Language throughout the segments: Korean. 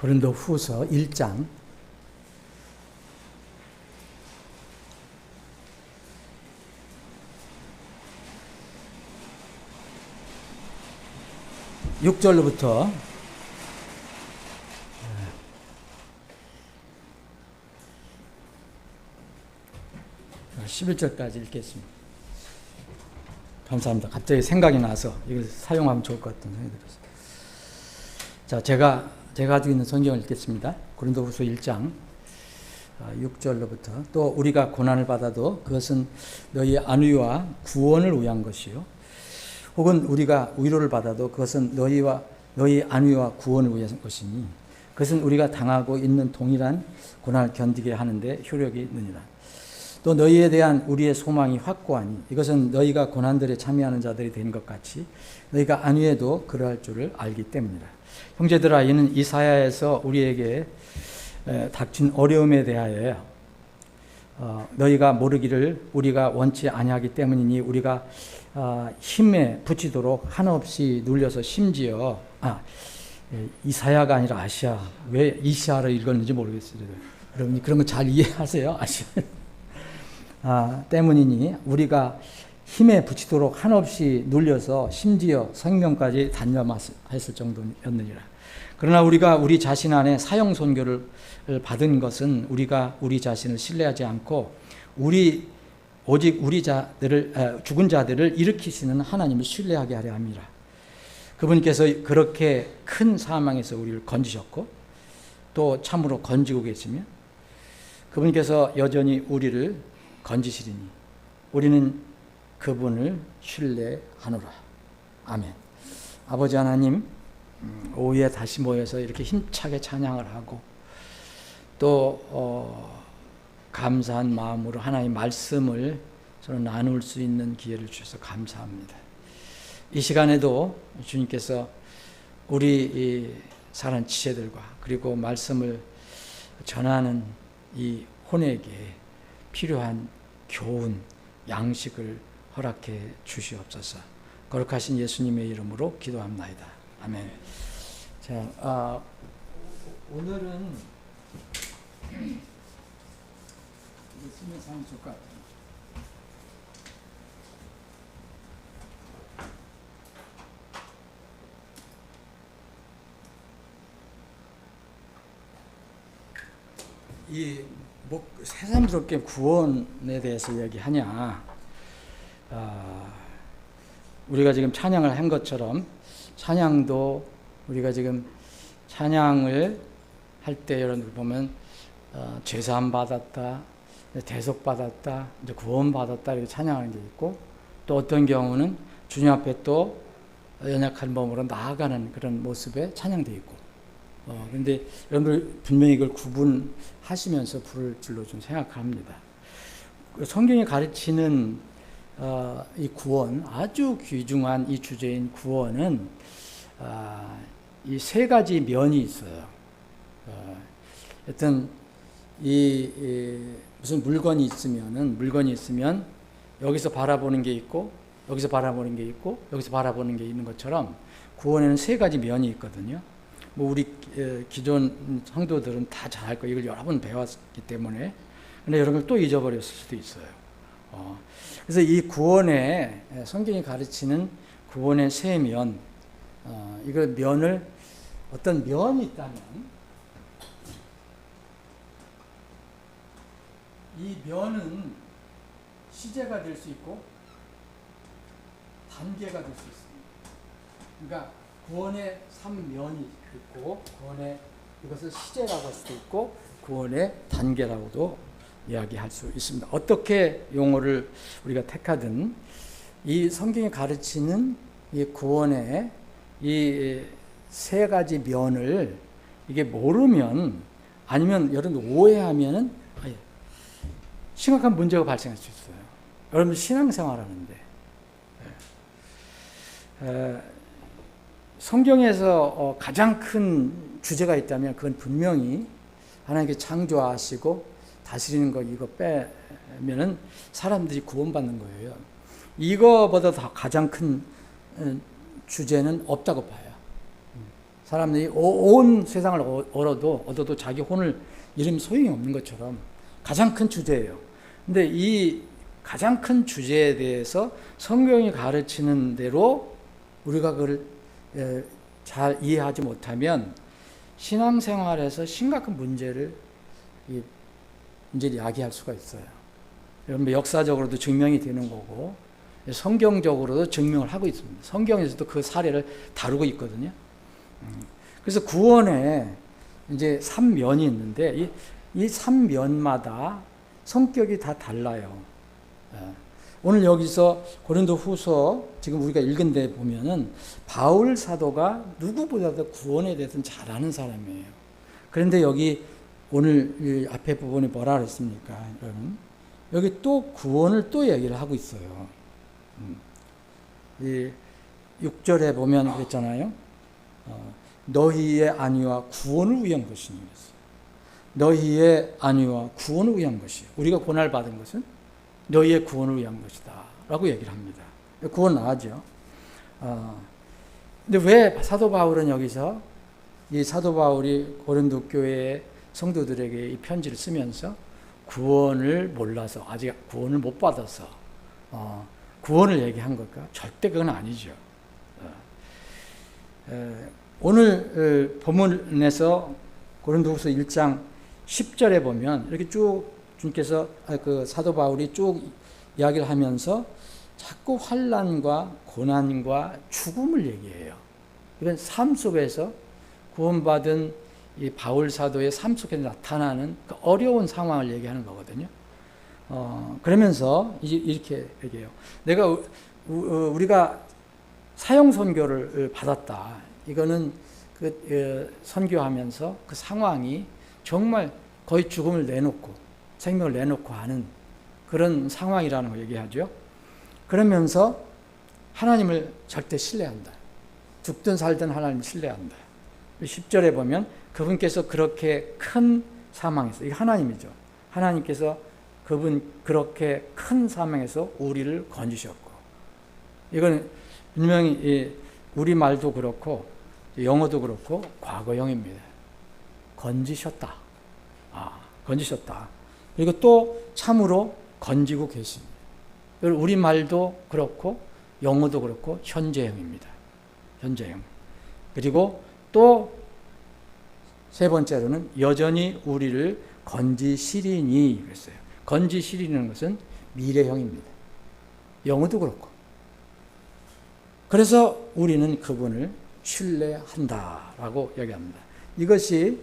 고린도후서 1장 6절로부터 11절까지 읽겠습니다. 감사합니다. 갑자기 생각이 나서 이걸 사용하면 좋을 것 같은 생각이 들었어요. 자, 제가 가지고 있는 성경을 읽겠습니다. 고린도후서 1장 6절로부터 또 우리가 고난을 받아도 그것은 너희의 안위와 구원을 위한 것이요 혹은 우리가 위로를 받아도 그것은 너희 안위와 구원을 위한 것이니 그것은 우리가 당하고 있는 동일한 고난을 견디게 하는데 효력이 있느니라. 또 너희에 대한 우리의 소망이 확고하니 이것은 너희가 고난들에 참여하는 자들이 된 것 같이 너희가 안위에도 그러할 줄을 알기 때문이라. 형제들아, 이는 이사야에서 우리에게 닥친 어려움에 대하여 너희가 모르기를 우리가 원치 아니하기 때문이니 우리가 힘에 붙이도록 한없이 눌려서 심지어 이사야가 아니라 아시아, 왜 이시아를 읽었는지 모르겠어요. 여러분이 그런 거 잘 이해하세요? 아시아 때문이니 우리가 힘에 붙이도록 한없이 눌려서 심지어 생명까지 단념했을 정도였느니라. 그러나 우리가 우리 자신 안에 사형 선고를 받은 것은 우리가 우리 자신을 신뢰하지 않고 오직 죽은 자들을 일으키시는 하나님을 신뢰하게 하려 함이라. 그분께서 그렇게 큰 사망에서 우리를 건지셨고 또 참으로 건지고 계시며 그분께서 여전히 우리를 건지시리니 우리는 그분을 신뢰하노라. 아멘. 아버지 하나님, 오후에 다시 모여서 이렇게 힘차게 찬양을 하고 또 감사한 마음으로 하나님의 말씀을 서로 나눌 수 있는 기회를 주셔서 감사합니다. 이 시간에도 주님께서 우리 사랑 지체들과 그리고 말씀을 전하는 이 혼에게 필요한 교훈, 양식을 허락해 주시옵소서. 거룩하신 예수님의 이름으로 기도합나이다. 아멘. 자, 오늘은 쓰면 참 좋을 것 같아요. 새삼스럽게 구원에 대해서 이야기하냐. 우리가 지금 찬양을 한 것처럼 찬양도 우리가 지금 찬양을 할 때 여러분들 보면 죄사함 받았다, 대속 받았다, 이제 구원 받았다 이렇게 찬양하는 게 있고 또 어떤 경우는 주님 앞에 또 연약한 몸으로 나아가는 그런 모습의 찬양도 있고 그런데 여러분들 분명히 이걸 구분하시면서 부를 줄로 좀 생각합니다. 성경이 가르치는 이 구원, 아주 귀중한 이 주제인 구원은 이 세 가지 면이 있어요. 어떤 무슨 물건이 있으면 여기서 바라보는 게 있고 여기서 바라보는 게 있고 여기서 바라보는 게 있는 것처럼 구원에는 세 가지 면이 있거든요. 우리 기존 성도들은 다 잘 알 거예요. 이걸 여러 번 배웠기 때문에. 근데 여러 걸 또 잊어버렸을 수도 있어요. 그래서 이 구원에 성경이 가르치는 구원의 세 면, 이걸 면을 어떤 면이 있다면 이 면은 시제가 될 수 있고 단계가 될 수 있습니다. 그러니까 구원의 3면이 있고 구원의 이것을 시제라고 할 수도 있고 구원의 단계라고도 이야기할 수 있습니다. 어떻게 용어를 우리가 택하든 이 성경이 가르치는 이 구원의 이 세 가지 면을 이게 모르면 아니면 여러분 오해하면은 심각한 문제가 발생할 수 있어요. 여러분 신앙생활하는데 성경에서 가장 큰 주제가 있다면 그건 분명히 하나님께 창조하시고 다스리는 거 이거 빼면은 사람들이 구원받는 거예요. 이거보다 더 가장 큰 주제는 없다고 봐요. 사람들이 온 세상을 얻어도 자기 혼을 잃으면 소용이 없는 것처럼 가장 큰 주제예요. 근데 이 가장 큰 주제에 대해서 성경이 가르치는 대로 우리가 그걸 잘 이해하지 못하면 신앙생활에서 심각한 문제를 야기할 수가 있어요. 여러분, 역사적으로도 증명이 되는 거고 성경적으로도 증명을 하고 있습니다. 성경에서도 그 사례를 다루고 있거든요. 그래서 구원에 이제 3면이 있는데 이 3면마다 성격이 다 달라요. 오늘 여기서 고린도후서 지금 우리가 읽은 데 보면은 바울 사도가 누구보다도 구원에 대해서는 잘 아는 사람이에요. 그런데 여기 오늘 이 앞에 부분에 뭐라 그랬습니까? 여러분, 여기 또 구원을 또 얘기를 하고 있어요. 이 6절에 보면 그랬잖아요. 너희의 안위와 구원을 위한 것이니. 너희의 안위와 구원을 위한 것이. 우리가 고난을 받은 것은 너희의 구원을 위한 것이다 라고 얘기를 합니다. 구원 나하죠. 근데 왜 사도 바울은 여기서 이 사도 바울이 고린도 교회의 성도들에게 이 편지를 쓰면서 구원을 몰라서, 아직 구원을 못 받아서 구원을 얘기한 걸까? 절대 그건 아니죠. 오늘 본문에서 고린도후서 1장 10절에 보면 이렇게 쭉 주님께서 그 사도 바울이 쭉 이야기를 하면서 자꾸 환난과 고난과 죽음을 얘기해요. 이건 삶 속에서 구원받은 이 바울 사도의 삶 속에 나타나는 그 어려운 상황을 얘기하는 거거든요. 그러면서 이렇게 얘기해요. 우리가 사형 선교를 받았다. 이거는 그 선교하면서 그 상황이 정말 거의 죽음을 내놓고 생명을 내놓고 하는 그런 상황이라는 걸 얘기하죠. 그러면서 하나님을 절대 신뢰한다. 죽든 살든 하나님을 신뢰한다. 10절에 보면 그분께서 그렇게 큰 사망에서, 이게 하나님이죠. 하나님께서 그분 그렇게 큰 사망에서 우리를 건지셨고, 이건 분명히 우리 말도 그렇고 영어도 그렇고 과거형입니다. 건지셨다. 건지셨다. 그리고 또 참으로 건지고 계십니다. 우리 말도 그렇고 영어도 그렇고 현재형입니다. 현재형. 그리고 또 세 번째로는 여전히 우리를 건지시리니 그랬어요. 건지시리는 것은 미래형입니다. 영어도 그렇고. 그래서 우리는 그분을 신뢰한다라고 얘기합니다. 이것이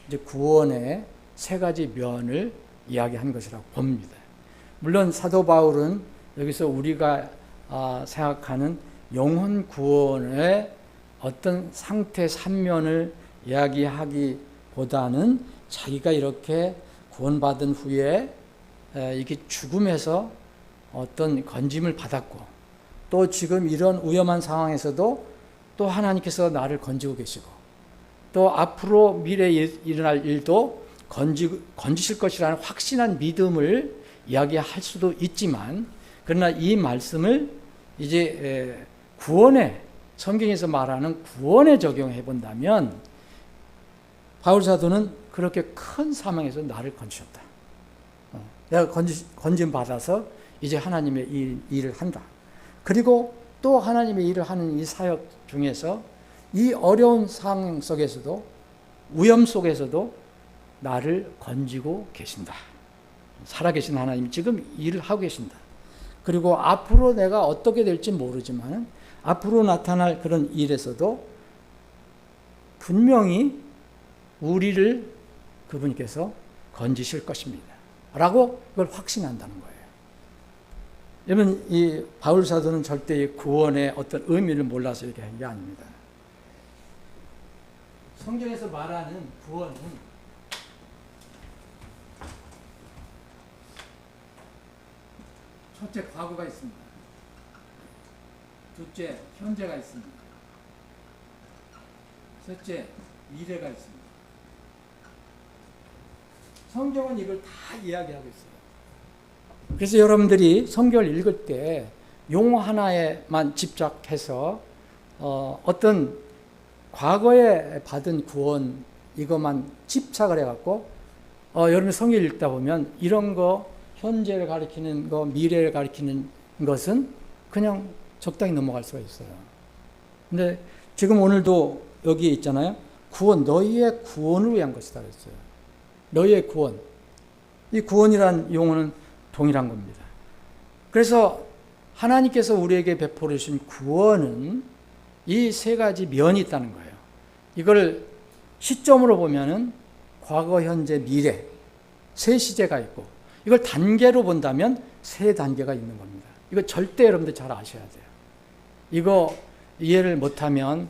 이제 구원의 세 가지 면을 이야기한 것이라고 봅니다. 물론 사도 바울은 여기서 우리가 생각하는 영혼 구원의 어떤 상태 3면을 이야기하기보다는 자기가 이렇게 구원받은 후에 이게 죽음에서 어떤 건짐을 받았고, 또 지금 이런 위험한 상황에서도 또 하나님께서 나를 건지고 계시고, 또 앞으로 미래에 일어날 일도 건지실 것이라는 확신한 믿음을 이야기할 수도 있지만, 그러나 이 말씀을 이제 구원에, 성경에서 말하는 구원에 적용해 본다면 바울 사도는 그렇게 큰 사망에서 나를 건지셨다. 내가 건짐 받아서 이제 하나님의 일을 한다. 그리고 또 하나님의 일을 하는 이 사역 중에서 이 어려운 상황 속에서도, 위험 속에서도 나를 건지고 계신다. 살아계신 하나님이 지금 일을 하고 계신다. 그리고 앞으로 내가 어떻게 될지 모르지만 앞으로 나타날 그런 일에서도 분명히 우리를 그분께서 건지실 것입니다. 라고 그걸 확신한다는 거예요. 여러분, 이 바울 사도는 절대 구원의 어떤 의미를 몰라서 이렇게 한 게 아닙니다. 성경에서 말하는 구원은 첫째, 과거가 있습니다. 둘째, 현재가 있습니다. 셋째, 미래가 있습니다. 성경은 이걸 다 이야기하고 있어요. 그래서 여러분들이 성경을 읽을 때 용어 하나에만 집착해서 어떤 과거에 받은 구원 이것만 집착을 해갖고 여러분 성경 읽다 보면 이런 거 현재를 가리키는 거 미래를 가리키는 것은 그냥 적당히 넘어갈 수가 있어요. 근데 지금 오늘도 여기에 있잖아요. 구원, 너희의 구원을 위한 것이다 그랬어요. 너희의 구원. 이 구원이란 용어는 동일한 겁니다. 그래서 하나님께서 우리에게 베풀어 주신 구원은 이 세 가지 면이 있다는 거예요. 이걸 시점으로 보면은 과거, 현재, 미래 세 시제가 있고 이걸 단계로 본다면 세 단계가 있는 겁니다. 이거 절대 여러분들 잘 아셔야 돼요. 이거 이해를 못하면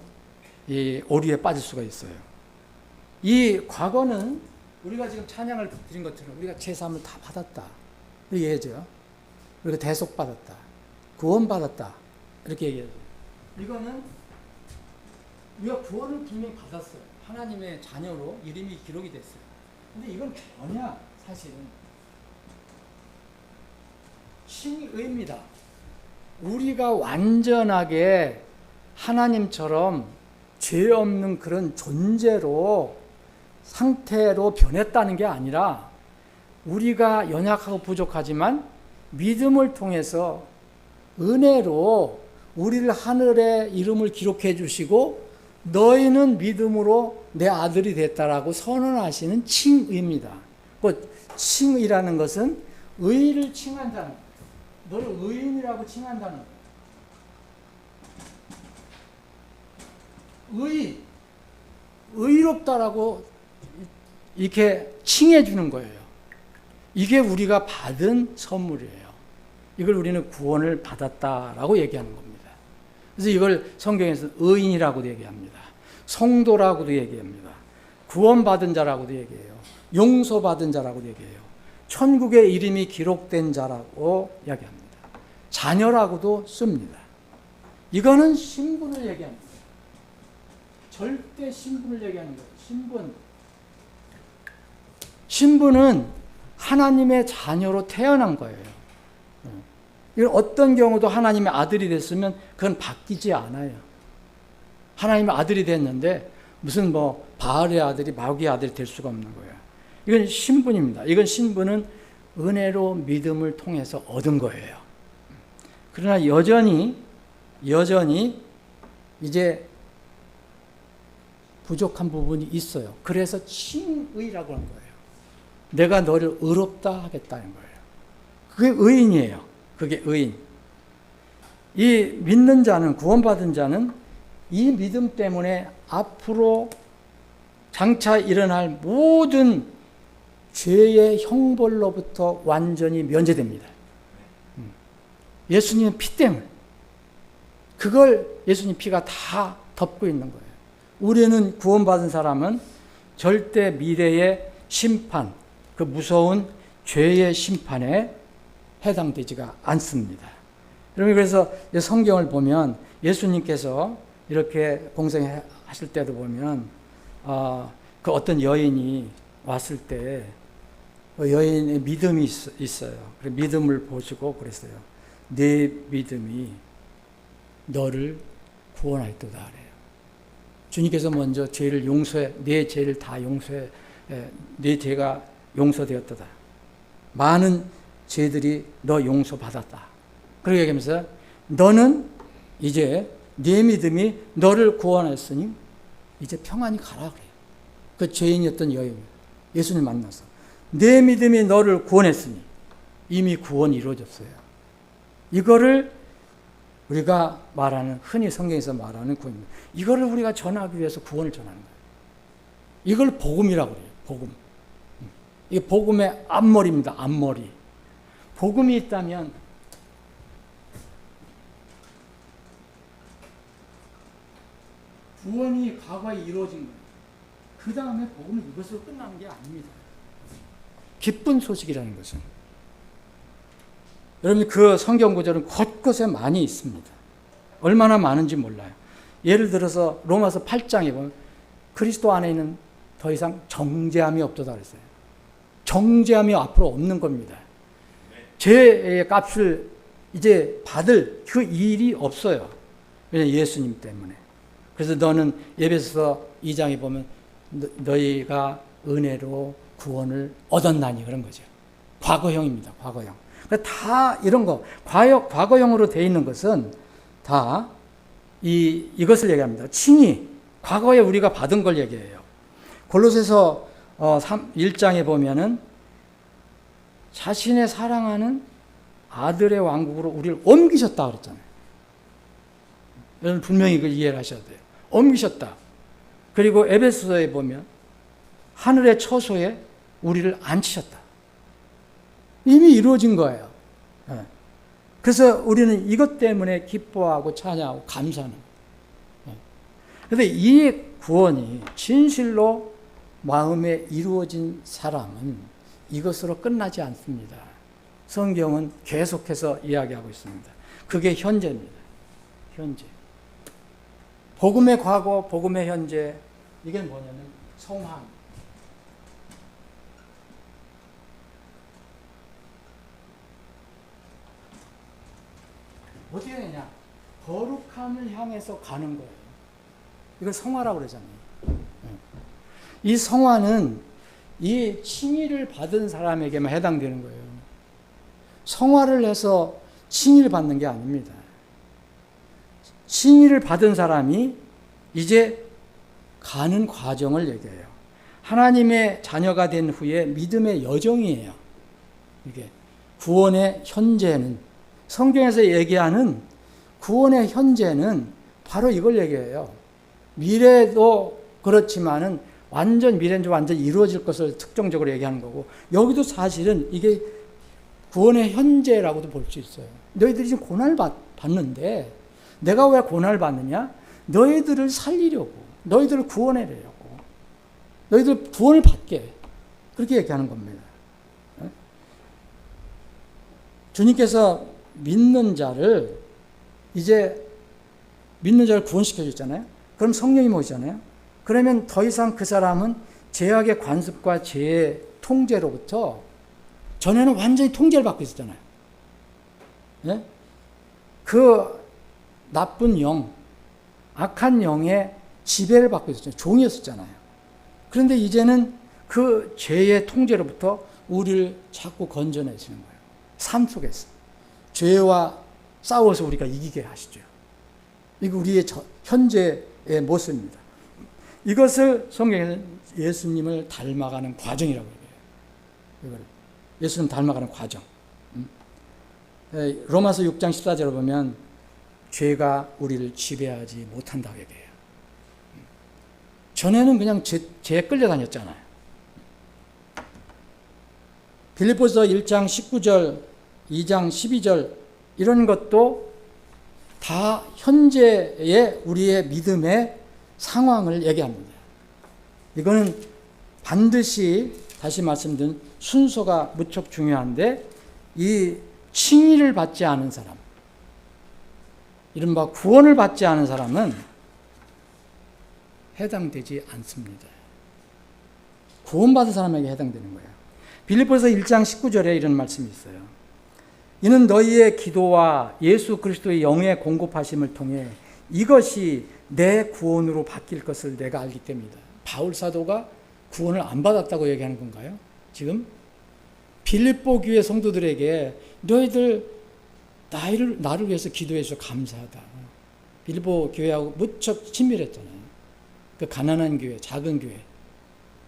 이 오류에 빠질 수가 있어요. 이 과거는 우리가 지금 찬양을 드린 것처럼 우리가 제3을 다 받았다. 이해죠. 우리가 대속받았다. 구원받았다. 이렇게 얘기해요. 이거는 우리가 구원을 분명히 받았어요. 하나님의 자녀로 이름이 기록이 됐어요. 근데 이건 뭐냐? 사실은 칭의입니다. 우리가 완전하게 하나님처럼 죄 없는 그런 존재로 상태로 변했다는 게 아니라 우리가 연약하고 부족하지만 믿음을 통해서 은혜로 우리를 하늘에 이름을 기록해 주시고 너희는 믿음으로 내 아들이 됐다라고 선언하시는 칭의입니다. 그 칭의라는 것은 의를 칭한다는 거예요. 너를 의인이라고 칭한다는 거예요. 의롭다라고 이렇게 칭해 주는 거예요. 이게 우리가 받은 선물이에요. 이걸 우리는 구원을 받았다라고 얘기하는 겁니다. 그래서 이걸 성경에서 의인이라고도 얘기합니다. 성도라고도 얘기합니다. 구원받은 자라고도 얘기해요. 용서받은 자라고도 얘기해요. 천국에 이름이 기록된 자라고 이야기합니다. 자녀라고도 씁니다. 이거는 신분을 얘기합니다. 절대 신분을 얘기하는 거예요. 신분은 하나님의 자녀로 태어난 거예요. 어떤 경우도 하나님의 아들이 됐으면 그건 바뀌지 않아요. 하나님의 아들이 됐는데 무슨 바알의 아들이 마귀의 아들이 될 수가 없는 거예요. 이건 신분입니다. 이건 신분은 은혜로 믿음을 통해서 얻은 거예요. 그러나 여전히 이제 부족한 부분이 있어요. 그래서 칭의라고 하는 거예요. 내가 너를 의롭다 하겠다는 거예요. 그게 의인이에요. 그게 의인. 이 믿는 자는, 구원받은 자는 이 믿음 때문에 앞으로 장차 일어날 모든 죄의 형벌로부터 완전히 면제됩니다. 예수님의 피 때문에. 그걸 예수님 피가 다 덮고 있는 거예요. 우리는 구원받은 사람은 절대 미래의 심판, 그 무서운 죄의 심판에 해당되지가 않습니다. 여러분, 그래서 성경을 보면 예수님께서 이렇게 공생하실 때도 보면 그 어떤 여인이 왔을 때 그 여인의 믿음이 있어요. 그래서 믿음을 보시고 그랬어요. 내 믿음이 너를 구원하였도다 그래요. 주님께서 먼저 죄를 용서해, 내 죄를 다 용서해, 내 죄가 용서되었도다. 많은 죄들이 너 용서받았다. 그렇게 얘기하면서 너는 이제 네 믿음이 너를 구원했으니 이제 평안히 가라 그래요. 그 죄인이었던 여인 예수님 만나서 내 믿음이 너를 구원했으니 이미 구원이 이루어졌어요. 이거를 우리가 말하는, 흔히 성경에서 말하는 구원입니다. 이거를 우리가 전하기 위해서 구원을 전하는 거예요. 이걸 복음이라고 그래요. 복음. 이게 복음의 앞머리입니다. 앞머리. 복음이 있다면 구원이 과거에 이루어진 거예요. 그 다음에 복음은 이것으로 끝나는 게 아닙니다. 기쁜 소식이라는 것은. 여러분, 그 성경 구절은 곳곳에 많이 있습니다. 얼마나 많은지 몰라요. 예를 들어서 로마서 8장에 보면 그리스도 안에 있는 더 이상 정죄함이 없도다 그랬어요. 정죄함이 앞으로 없는 겁니다. 죄의 값을 이제 받을 그 일이 없어요. 왜냐하면 예수님 때문에. 그래서 너는 에베소서 2장에 보면 너희가 은혜로 구원을 얻었나니 그런 거죠. 과거형입니다. 과거형. 다 이런 거 과거형으로 되어 있는 것은 다 이것을 얘기합니다. 칭의, 과거에 우리가 받은 걸 얘기해요. 골로새서 1장에 보면은 자신의 사랑하는 아들의 왕국으로 우리를 옮기셨다 그랬잖아요. 여러분 분명히 그걸 이해를 하셔야 돼요. 옮기셨다. 그리고 에베소서에 보면 하늘의 처소에 우리를 앉히셨다. 이미 이루어진 거예요. 그래서 우리는 이것 때문에 기뻐하고 찬양하고 감사하는 거예요. 그런데 이 구원이 진실로 마음에 이루어진 사람은 이것으로 끝나지 않습니다. 성경은 계속해서 이야기하고 있습니다. 그게 현재입니다. 현재. 복음의 과거, 복음의 현재, 이게 뭐냐면 성화. 어떻게 되냐? 거룩함을 향해서 가는 거예요. 이걸 성화라고 그러잖아요. 이 성화는 이 칭의를 받은 사람에게만 해당되는 거예요. 성화를 해서 칭의를 받는 게 아닙니다. 칭의를 받은 사람이 이제 가는 과정을 얘기해요. 하나님의 자녀가 된 후에 믿음의 여정이에요. 이게 구원의 현재는, 성경에서 얘기하는 구원의 현재는 바로 이걸 얘기해요. 미래도 그렇지만은 미래는 완전 이루어질 것을 특정적으로 얘기하는 거고, 여기도 사실은 이게 구원의 현재라고도 볼 수 있어요. 너희들이 지금 고난을 받는데 내가 왜 고난을 받느냐? 너희들을 살리려고, 너희들을 구원해내려고, 너희들 구원을 받게, 그렇게 얘기하는 겁니다. 주님께서 믿는 자를 구원시켜 줬잖아요. 그럼 성령이 오잖아요. 그러면 더 이상 그 사람은 죄악의 관습과 죄의 통제로부터, 전에는 완전히 통제를 받고 있었잖아요. 네? 그 나쁜 영, 악한 영의 지배를 받고 있었잖아요. 종이었었잖아요. 그런데 이제는 그 죄의 통제로부터 우리를 자꾸 건져내시는 거예요. 삶 속에서. 죄와 싸워서 우리가 이기게 하시죠. 이거 우리의 현재의 모습입니다. 이것을 성경에는 예수님을 닮아가는 과정이라고 얘기해요. 예수님 닮아가는 과정. 로마서 6장 14절을 보면 죄가 우리를 지배하지 못한다고 얘기해요. 전에는 그냥 죄에 끌려다녔잖아요. 빌립보서 1장 19절, 2장 12절 이런 것도 다 현재의 우리의 믿음의 상황을 얘기합니다. 이거는 반드시 다시 말씀드린 순서가 무척 중요한데, 이 칭의를 받지 않은 사람, 이른바 구원을 받지 않은 사람은 해당되지 않습니다. 구원받은 사람에게 해당되는 거예요. 빌립보서 1장 19절에 이런 말씀이 있어요. 이는 너희의 기도와 예수 그리스도의 영의 공급하심을 통해 이것이 내 구원으로 바뀔 것을 내가 알기 때문이다. 바울 사도가 구원을 안 받았다고 얘기하는 건가요? 지금 빌립보 교회 성도들에게 너희들 나를 위해서 기도해 주셔서 감사하다. 빌립보 교회하고 무척 친밀했잖아요. 그 가난한 교회, 작은 교회,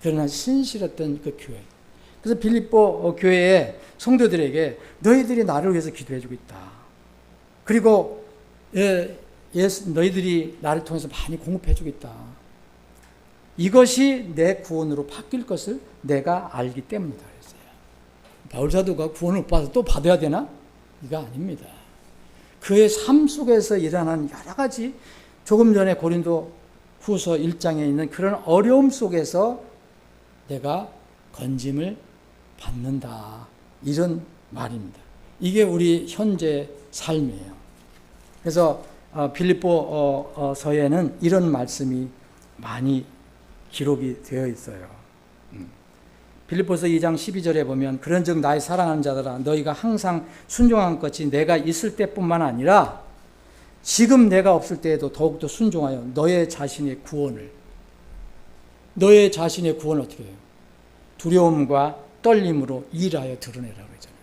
그러나 신실했던 그 교회. 그래서 빌립보 교회의 성도들에게 너희들이 나를 위해서 기도해 주고 있다. 그리고 너희들이 나를 통해서 많이 공급해 주고 있다. 이것이 내 구원으로 바뀔 것을 내가 알기 때문이다. 그랬어요. 바울 사도가 구원을 못 받아서 또 받아야 되나? 이거 아닙니다. 그의 삶 속에서 일어난 여러 가지, 조금 전에 고린도 후서 1장에 있는 그런 어려움 속에서 내가 건짐을 받는다. 이런 말입니다. 이게 우리 현재 삶이에요. 그래서 빌립보서에는 이런 말씀이 많이 기록이 되어 있어요. 빌립보서 2장 12절에 보면 그런즉 나의 사랑하는 자들아 너희가 항상 순종한 것이 내가 있을 때뿐만 아니라 지금 내가 없을 때에도 더욱더 순종하여 너의 자신의 구원을 어떻게 해요? 두려움과 떨림으로 일하여 드러내라고 했잖아요.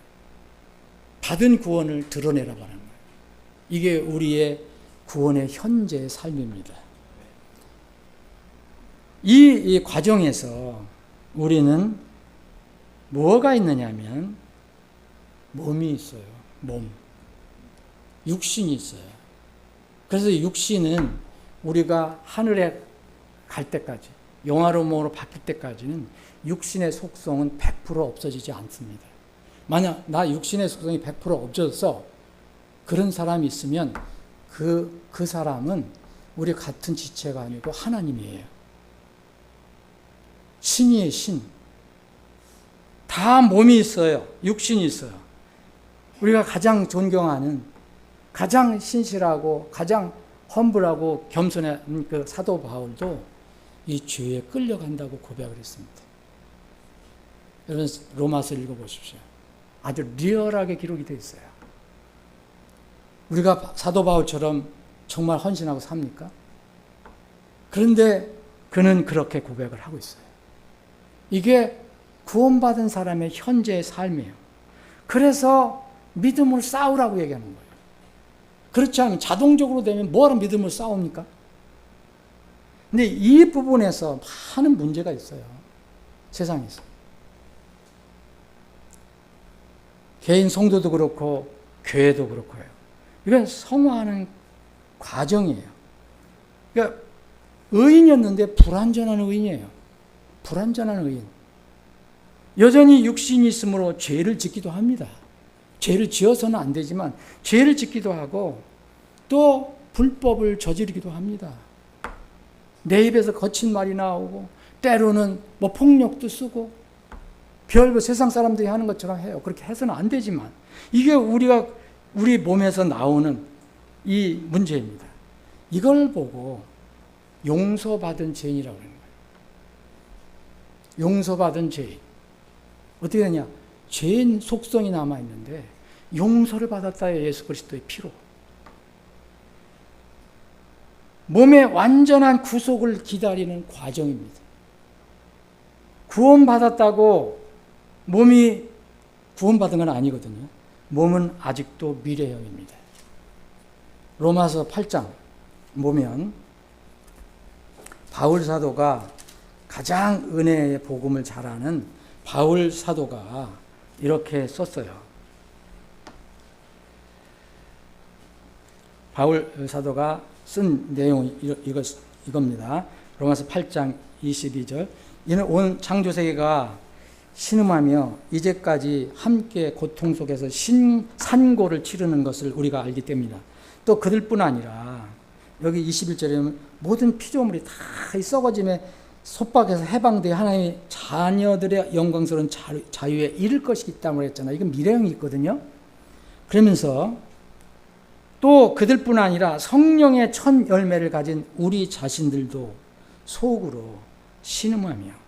받은 구원을 드러내라고 하는 거예요. 이게 우리의 구원의 현재의 삶입니다. 이 과정에서 우리는 뭐가 있느냐면 몸이 있어요. 몸. 육신이 있어요. 그래서 육신은 우리가 하늘에 갈 때까지, 영화로움으로 바뀔 때까지는 육신의 속성은 100% 없어지지 않습니다. 만약 나 육신의 속성이 100% 없어져서 그런 사람이 있으면 그 사람은 우리 같은 지체가 아니고 하나님이에요. 신이에요, 신. 다 몸이 있어요. 육신이 있어요. 우리가 가장 존경하는, 가장 신실하고 가장 험불하고 겸손한 그 사도 바울도 이 죄에 끌려간다고 고백을 했습니다. 여러분 로마서 읽어보십시오. 아주 리얼하게 기록이 되어 있어요. 우리가 사도 바울처럼 정말 헌신하고 삽니까? 그런데 그는 그렇게 고백을 하고 있어요. 이게 구원받은 사람의 현재의 삶이에요. 그래서 믿음을 싸우라고 얘기하는 거예요. 그렇지 않으면 자동적으로 되면 뭐하러 믿음을 싸웁니까? 근데 이 부분에서 많은 문제가 있어요. 세상에서. 개인 성도도 그렇고 교회도 그렇고요. 이건 성화하는 과정이에요. 그러니까 의인이었는데 불완전한 의인이에요. 불완전한 의인. 여전히 육신이 있으므로 죄를 짓기도 합니다. 죄를 지어서는 안 되지만 죄를 짓기도 하고 또 불법을 저지르기도 합니다. 내 입에서 거친 말이 나오고 때로는 뭐 폭력도 쓰고 별거 세상 사람들이 하는 것처럼 해요. 그렇게 해서는 안 되지만 이게 우리 몸에서 나오는 이 문제입니다. 이걸 보고 용서받은 죄인이라고 하는 거예요. 용서받은 죄인. 어떻게 되냐? 죄인 속성이 남아있는데 용서를 받았다요. 예수 그리스도의 피로. 몸의 완전한 구속을 기다리는 과정입니다. 구원받았다고 몸이 구원받은 건 아니거든요. 몸은 아직도 미래형입니다. 로마서 8장 보면 바울 사도가 가장 은혜의 복음을 잘하는 바울 사도가 이렇게 썼어요. 바울 사도가 쓴 내용이 이겁니다. 로마서 8장 22절. 이는 온 창조세계가 신음하며 이제까지 함께 고통 속에서 산고를 치르는 것을 우리가 알기 때문이다. 또 그들뿐 아니라 여기 21절에 보면 모든 피조물이 다 썩어짐에 속박에서 해방되어 하나님의 자녀들의 영광스러운 자유에 이를 것이 있다고 했잖아요. 이건 미래형이 있거든요. 그러면서 또 그들뿐 아니라 성령의 첫 열매를 가진 우리 자신들도 속으로 신음하며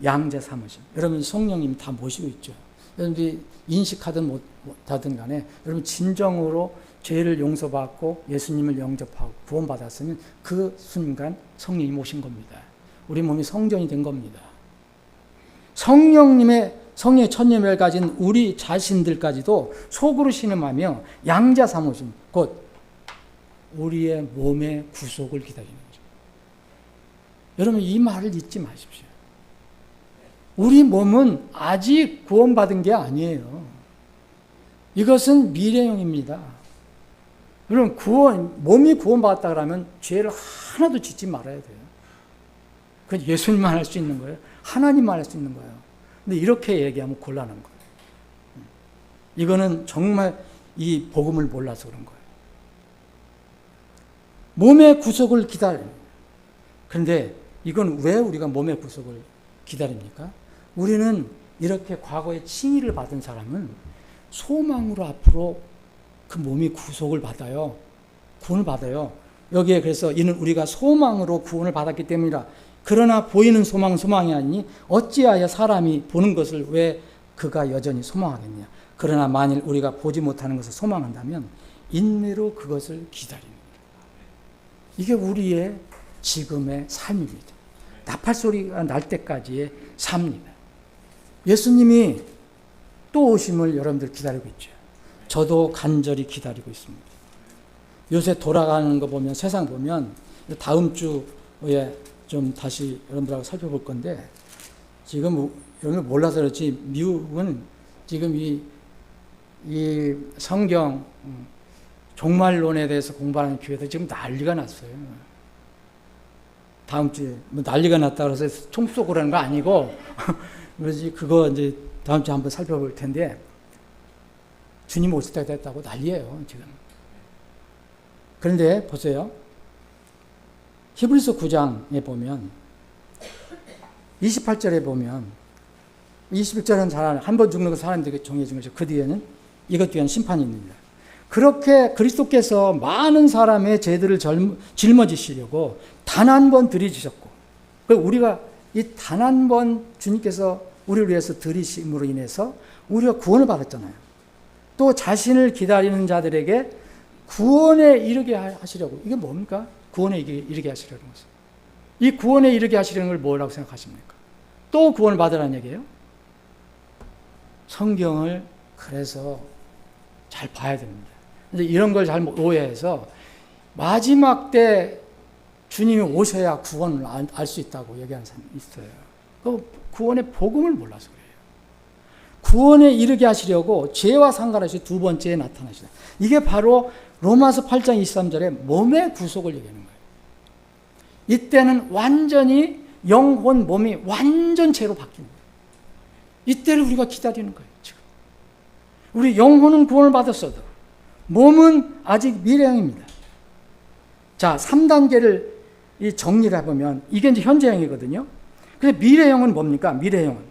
양자 삼으심. 여러분 성령님 다 모시고 있죠. 여러분들이 인식하든 못하든 간에 여러분 진정으로 죄를 용서받고 예수님을 영접하고 구원받았으면 그 순간 성령이 오신 겁니다. 우리 몸이 성전이 된 겁니다. 성령의 첫 열매를 가진 우리 자신들까지도 속으로 신음하며 양자 삼으심, 곧 우리의 몸의 구속을 기다리는 거죠. 여러분 이 말을 잊지 마십시오. 우리 몸은 아직 구원받은 게 아니에요. 이것은 미래형입니다. 여러분 몸이 구원받았다 그러면 죄를 하나도 짓지 말아야 돼요. 그건 예수님만 할 수 있는 거예요. 하나님만 할 수 있는 거예요. 근데 이렇게 얘기하면 곤란한 거예요. 이거는 정말 이 복음을 몰라서 그런 거예요. 몸의 구속을 기다립니다. 그런데 이건 왜 우리가 몸의 구속을 기다립니까? 우리는 이렇게 과거에 칭의를 받은 사람은 소망으로 앞으로 그 몸이 구속을 받아요. 구원을 받아요. 여기에 그래서 이는 우리가 소망으로 구원을 받았기 때문이라. 그러나 보이는 소망이 아니니 어찌하여 사람이 보는 것을 왜 그가 여전히 소망하겠냐. 그러나 만일 우리가 보지 못하는 것을 소망한다면 인내로 그것을 기다립니다. 이게 우리의 지금의 삶입니다. 나팔 소리가 날 때까지의 삶입니다. 예수님이 또 오심을 여러분들 기다리고 있죠. 저도 간절히 기다리고 있습니다. 요새 돌아가는 거 보면, 세상 보면, 다음 주에 좀 다시 여러분들하고 살펴볼 건데, 지금 여러분들 몰라서 그렇지, 미국은 지금 이 성경 종말론에 대해서 공부하는 교회도 지금 난리가 났어요. 다음 주에 뭐 난리가 났다 그래서 총 쏘고 그러는 거 아니고 그거 이제 다음 주에 한번 살펴볼 텐데, 주님 오실 때가 됐다고 난리예요 지금. 그런데 보세요. 히브리서 9장에 보면 28절에 보면 21절은 한 번 죽는 거 사람들에게 정해진 거죠. 그 뒤에는 이것 뒤에는 심판이 있습니다. 그렇게 그리스도께서 많은 사람의 죄들을 짊어지시려고 단 한 번 들이주셨고, 우리가 이 단 한 번 주님께서 우리를 위해서 들이심으로 인해서 우리가 구원을 받았잖아요. 또 자신을 기다리는 자들에게 구원에 이르게 하시려고. 이게 뭡니까? 구원에 이르게 하시려는 것은. 이 구원에 이르게 하시려는 걸 뭐라고 생각하십니까? 또 구원을 받으라는 얘기예요? 성경을 그래서 잘 봐야 됩니다. 이제 이런 걸 잘 오해해서 마지막 때 주님이 오셔야 구원을 알 수 있다고 얘기하는 사람이 있어요. 그 구원의 복음을 몰라서 그래요. 구원에 이르게 하시려고 죄와 상관없이 두 번째에 나타나시다. 이게 바로 로마서 8장 23절에 몸의 구속을 얘기하는 거예요. 이때는 완전히 영혼, 몸이 완전체로 바뀌는 거예요. 이때를 우리가 기다리는 거예요. 지금 우리 영혼은 구원을 받았어도 몸은 아직 미래형입니다. 자, 3단계를 정리를 해보면 이게 이제 현재형이거든요. 근데 미래형은 뭡니까? 미래형은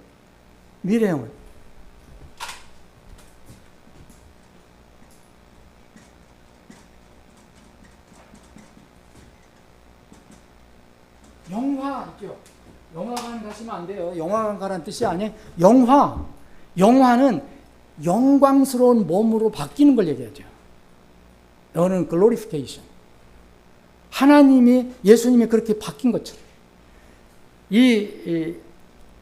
영화 있죠. 영화관 가시면 안 돼요. 영화관 가라는 뜻이 아니에요. 영화는 영광스러운 몸으로 바뀌는 걸 얘기하죠. 영어는 glorification. 하나님이, 예수님이 그렇게 바뀐 것처럼 이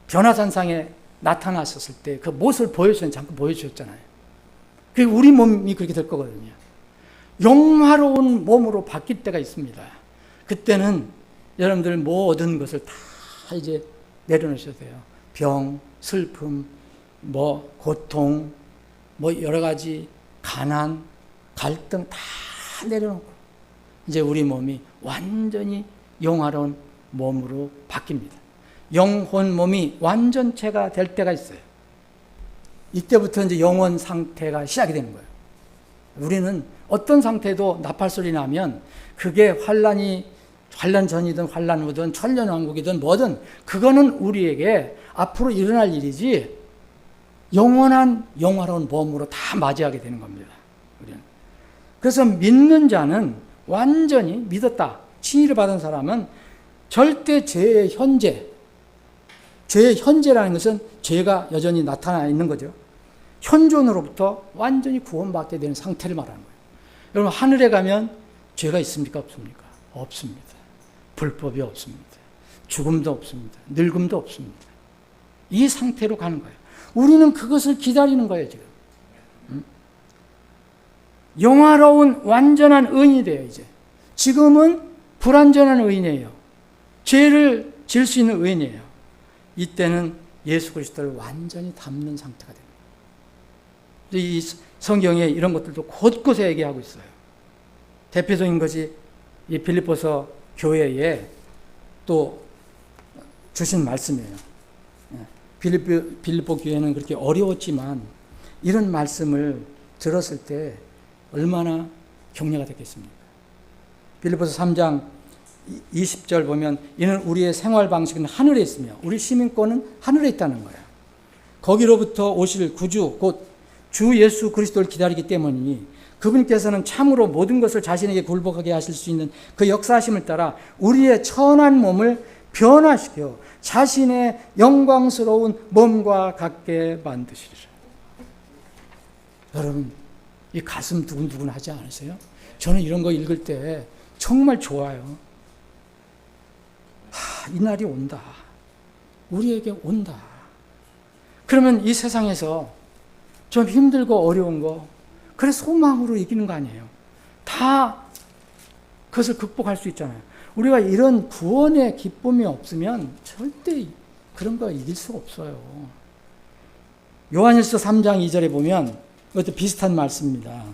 변화산상에 나타나셨을 때 그 모습을 잠깐 보여주셨잖아요. 그게 우리 몸이 그렇게 될 거거든요. 영화로운 몸으로 바뀔 때가 있습니다. 그때는 여러분들 모든 것을 다 이제 내려놓으셔야 돼요. 병, 슬픔, 고통, 여러 가지 가난, 갈등 다 내려놓고 이제 우리 몸이 완전히 영화로운 몸으로 바뀝니다. 영혼 몸이 완전체가 될 때가 있어요. 이때부터 이제 영원 상태가 시작이 되는 거예요. 우리는 어떤 상태도 나팔 소리 나면 그게 환란 전이든 환란 후든 천년왕국이든 뭐든 그거는 우리에게 앞으로 일어날 일이지 영원한 영화로운 몸으로 다 맞이하게 되는 겁니다. 우리는. 그래서 믿는 자는 완전히 믿었다. 칭의를 받은 사람은 절대 죄의 현재라는 것은 죄가 여전히 나타나 있는 거죠. 현존으로부터 완전히 구원받게 되는 상태를 말하는 거예요. 여러분, 하늘에 가면 죄가 있습니까? 없습니까? 없습니다. 불법이 없습니다. 죽음도 없습니다. 늙음도 없습니다. 이 상태로 가는 거예요. 우리는 그것을 기다리는 거예요, 지금. 영화로운 완전한 의인이 돼요, 이제. 지금은 불완전한 의인이에요. 죄를 지을 수 있는 의인이에요. 이때는 예수 그리스도를 완전히 닮는 상태가 됩니다. 이 성경에 이런 것들도 곳곳에 얘기하고 있어요. 대표적인 것이 이 빌립보서 교회에 또 주신 말씀이에요. 빌립보 교회는 그렇게 어려웠지만 이런 말씀을 들었을 때 얼마나 격려가 됐겠습니까? 빌립보서 3장 20절 보면 이는 우리의 생활 방식은 하늘에 있으며 우리 시민권은 하늘에 있다는 거예요. 거기로부터 오실 구주 곧 주 예수 그리스도를 기다리기 때문이니 그분께서는 참으로 모든 것을 자신에게 굴복하게 하실 수 있는 그 역사하심을 따라 우리의 천한 몸을 변화시켜 자신의 영광스러운 몸과 같게 만드시리라. 여러분, 이 가슴 두근두근 하지 않으세요? 저는 이런 거 읽을 때 정말 좋아요. 이 날이 온다. 우리에게 온다. 그러면 이 세상에서 좀 힘들고 어려운 거, 그래 소망으로 이기는 거 아니에요. 다 그것을 극복할 수 있잖아요. 우리가 이런 구원의 기쁨이 없으면 절대 그런 거 이길 수가 없어요. 요한일서 3장 2절에 보면 이것도 비슷한 말씀입니다.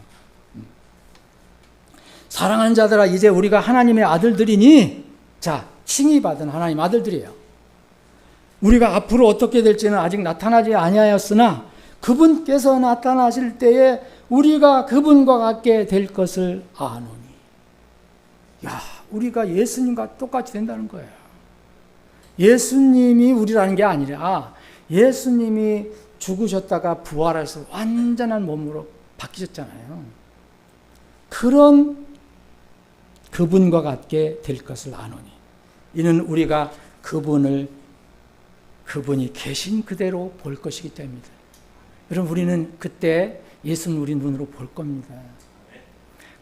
사랑하는 자들아, 이제 우리가 하나님의 아들들이니, 자, 칭의받은 하나님 아들들이에요. 우리가 앞으로 어떻게 될지는 아직 나타나지 아니하였으나 그분께서 나타나실 때에 우리가 그분과 같게 될 것을 아노니. 야, 우리가 예수님과 똑같이 된다는 거예요. 예수님이 우리라는 게 아니라 예수님이 죽으셨다가 부활해서 완전한 몸으로 바뀌셨잖아요. 그런 그분과 같게 될 것을 아노니. 이는 우리가 그분이 계신 그대로 볼 것이기 때문입니다. 여러분, 우리는 그때 예수는 우리 눈으로 볼 겁니다.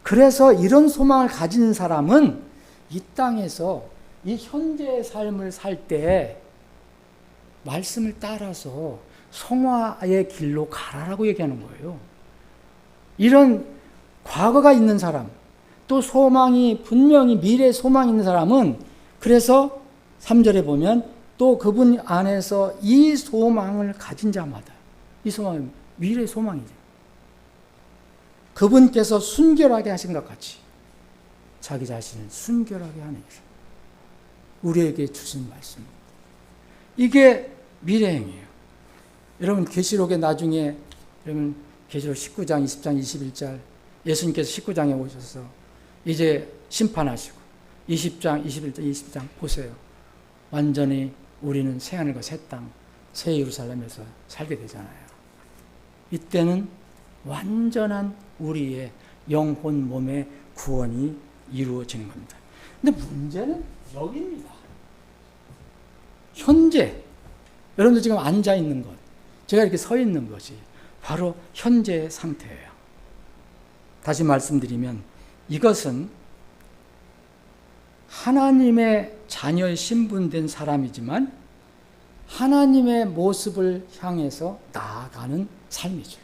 그래서 이런 소망을 가진 사람은 이 땅에서 이 현재의 삶을 살 때 말씀을 따라서 성화의 길로 가라라고 얘기하는 거예요. 이런 과거가 있는 사람, 또 소망이 분명히 미래의 소망이 있는 사람은 그래서 3절에 보면 또 그분 안에서 이 소망을 가진 자마다, 이 소망은 미래의 소망이죠. 그분께서 순결하게 하신 것 같이 자기 자신을 순결하게 하는 일, 우리에게 주신 말씀입니다. 이게 미래행이에요. 여러분, 계시록에 나중에, 여러분 계시록 19장, 20장, 21절 예수님께서 19장에 오셔서 이제 심판하시고 20장, 21장, 20장 보세요. 완전히 우리는 새하늘과 새 땅, 새 예루살렘에서 살게 되잖아요. 이때는 완전한 우리의 영혼, 몸의 구원이 이루어지는 겁니다. 근데 문제는 여기입니다. 현재, 여러분들 지금 앉아 있는 것, 제가 이렇게 서 있는 것이 바로 현재의 상태예요. 다시 말씀드리면 이것은 하나님의 자녀의 신분된 사람이지만 하나님의 모습을 향해서 나아가는 삶이죠.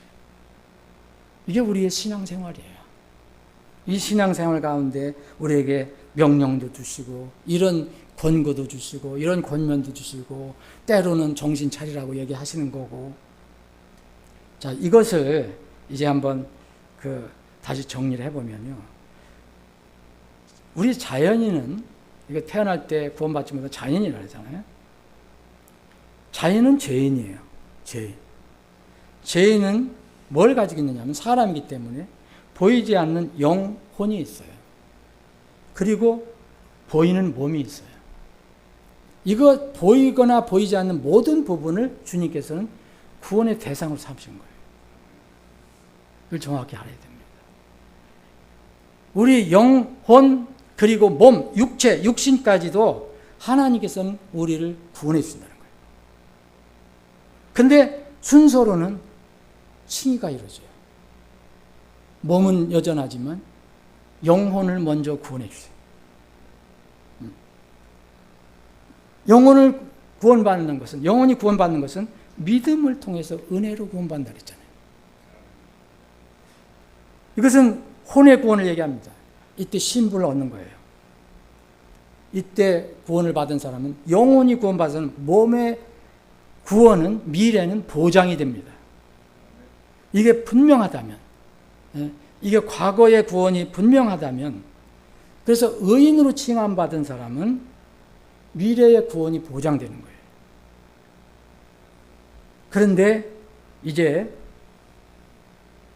이게 우리의 신앙생활이에요. 이 신앙생활 가운데 우리에게 명령도 주시고 이런 권고도 주시고 이런 권면도 주시고 때로는 정신 차리라고 얘기하시는 거고. 자, 이것을 이제 한번 다시 정리를 해보면요. 우리 자연인은, 이거 태어날 때 구원받지 못한 자연이라 그러잖아요. 자연은 죄인이에요. 죄인. 죄인은 뭘 가지고 있느냐면 사람이기 때문에 보이지 않는 영혼이 있어요. 그리고 보이는 몸이 있어요. 이거 보이거나 보이지 않는 모든 부분을 주님께서는 구원의 대상으로 삼으신 거예요. 이걸 정확히 알아야 됩니다. 우리 영혼, 그리고 몸, 육체, 육신까지도 하나님께서는 우리를 구원해 주신다는 거예요. 근데 순서로는 칭의가 이루어져요. 몸은 여전하지만 영혼을 먼저 구원해 주세요. 영혼이 구원받는 것은 믿음을 통해서 은혜로 구원받는다 그랬잖아요. 이것은 혼의 구원을 얘기합니다. 이때 신분을 얻는 거예요. 이때 구원을 받은 사람은, 영혼이 구원받은 몸의 구원은, 미래는 보장이 됩니다. 이게 분명하다면, 이게 과거의 구원이 분명하다면, 그래서 의인으로 칭함받은 사람은 미래의 구원이 보장되는 거예요. 그런데 이제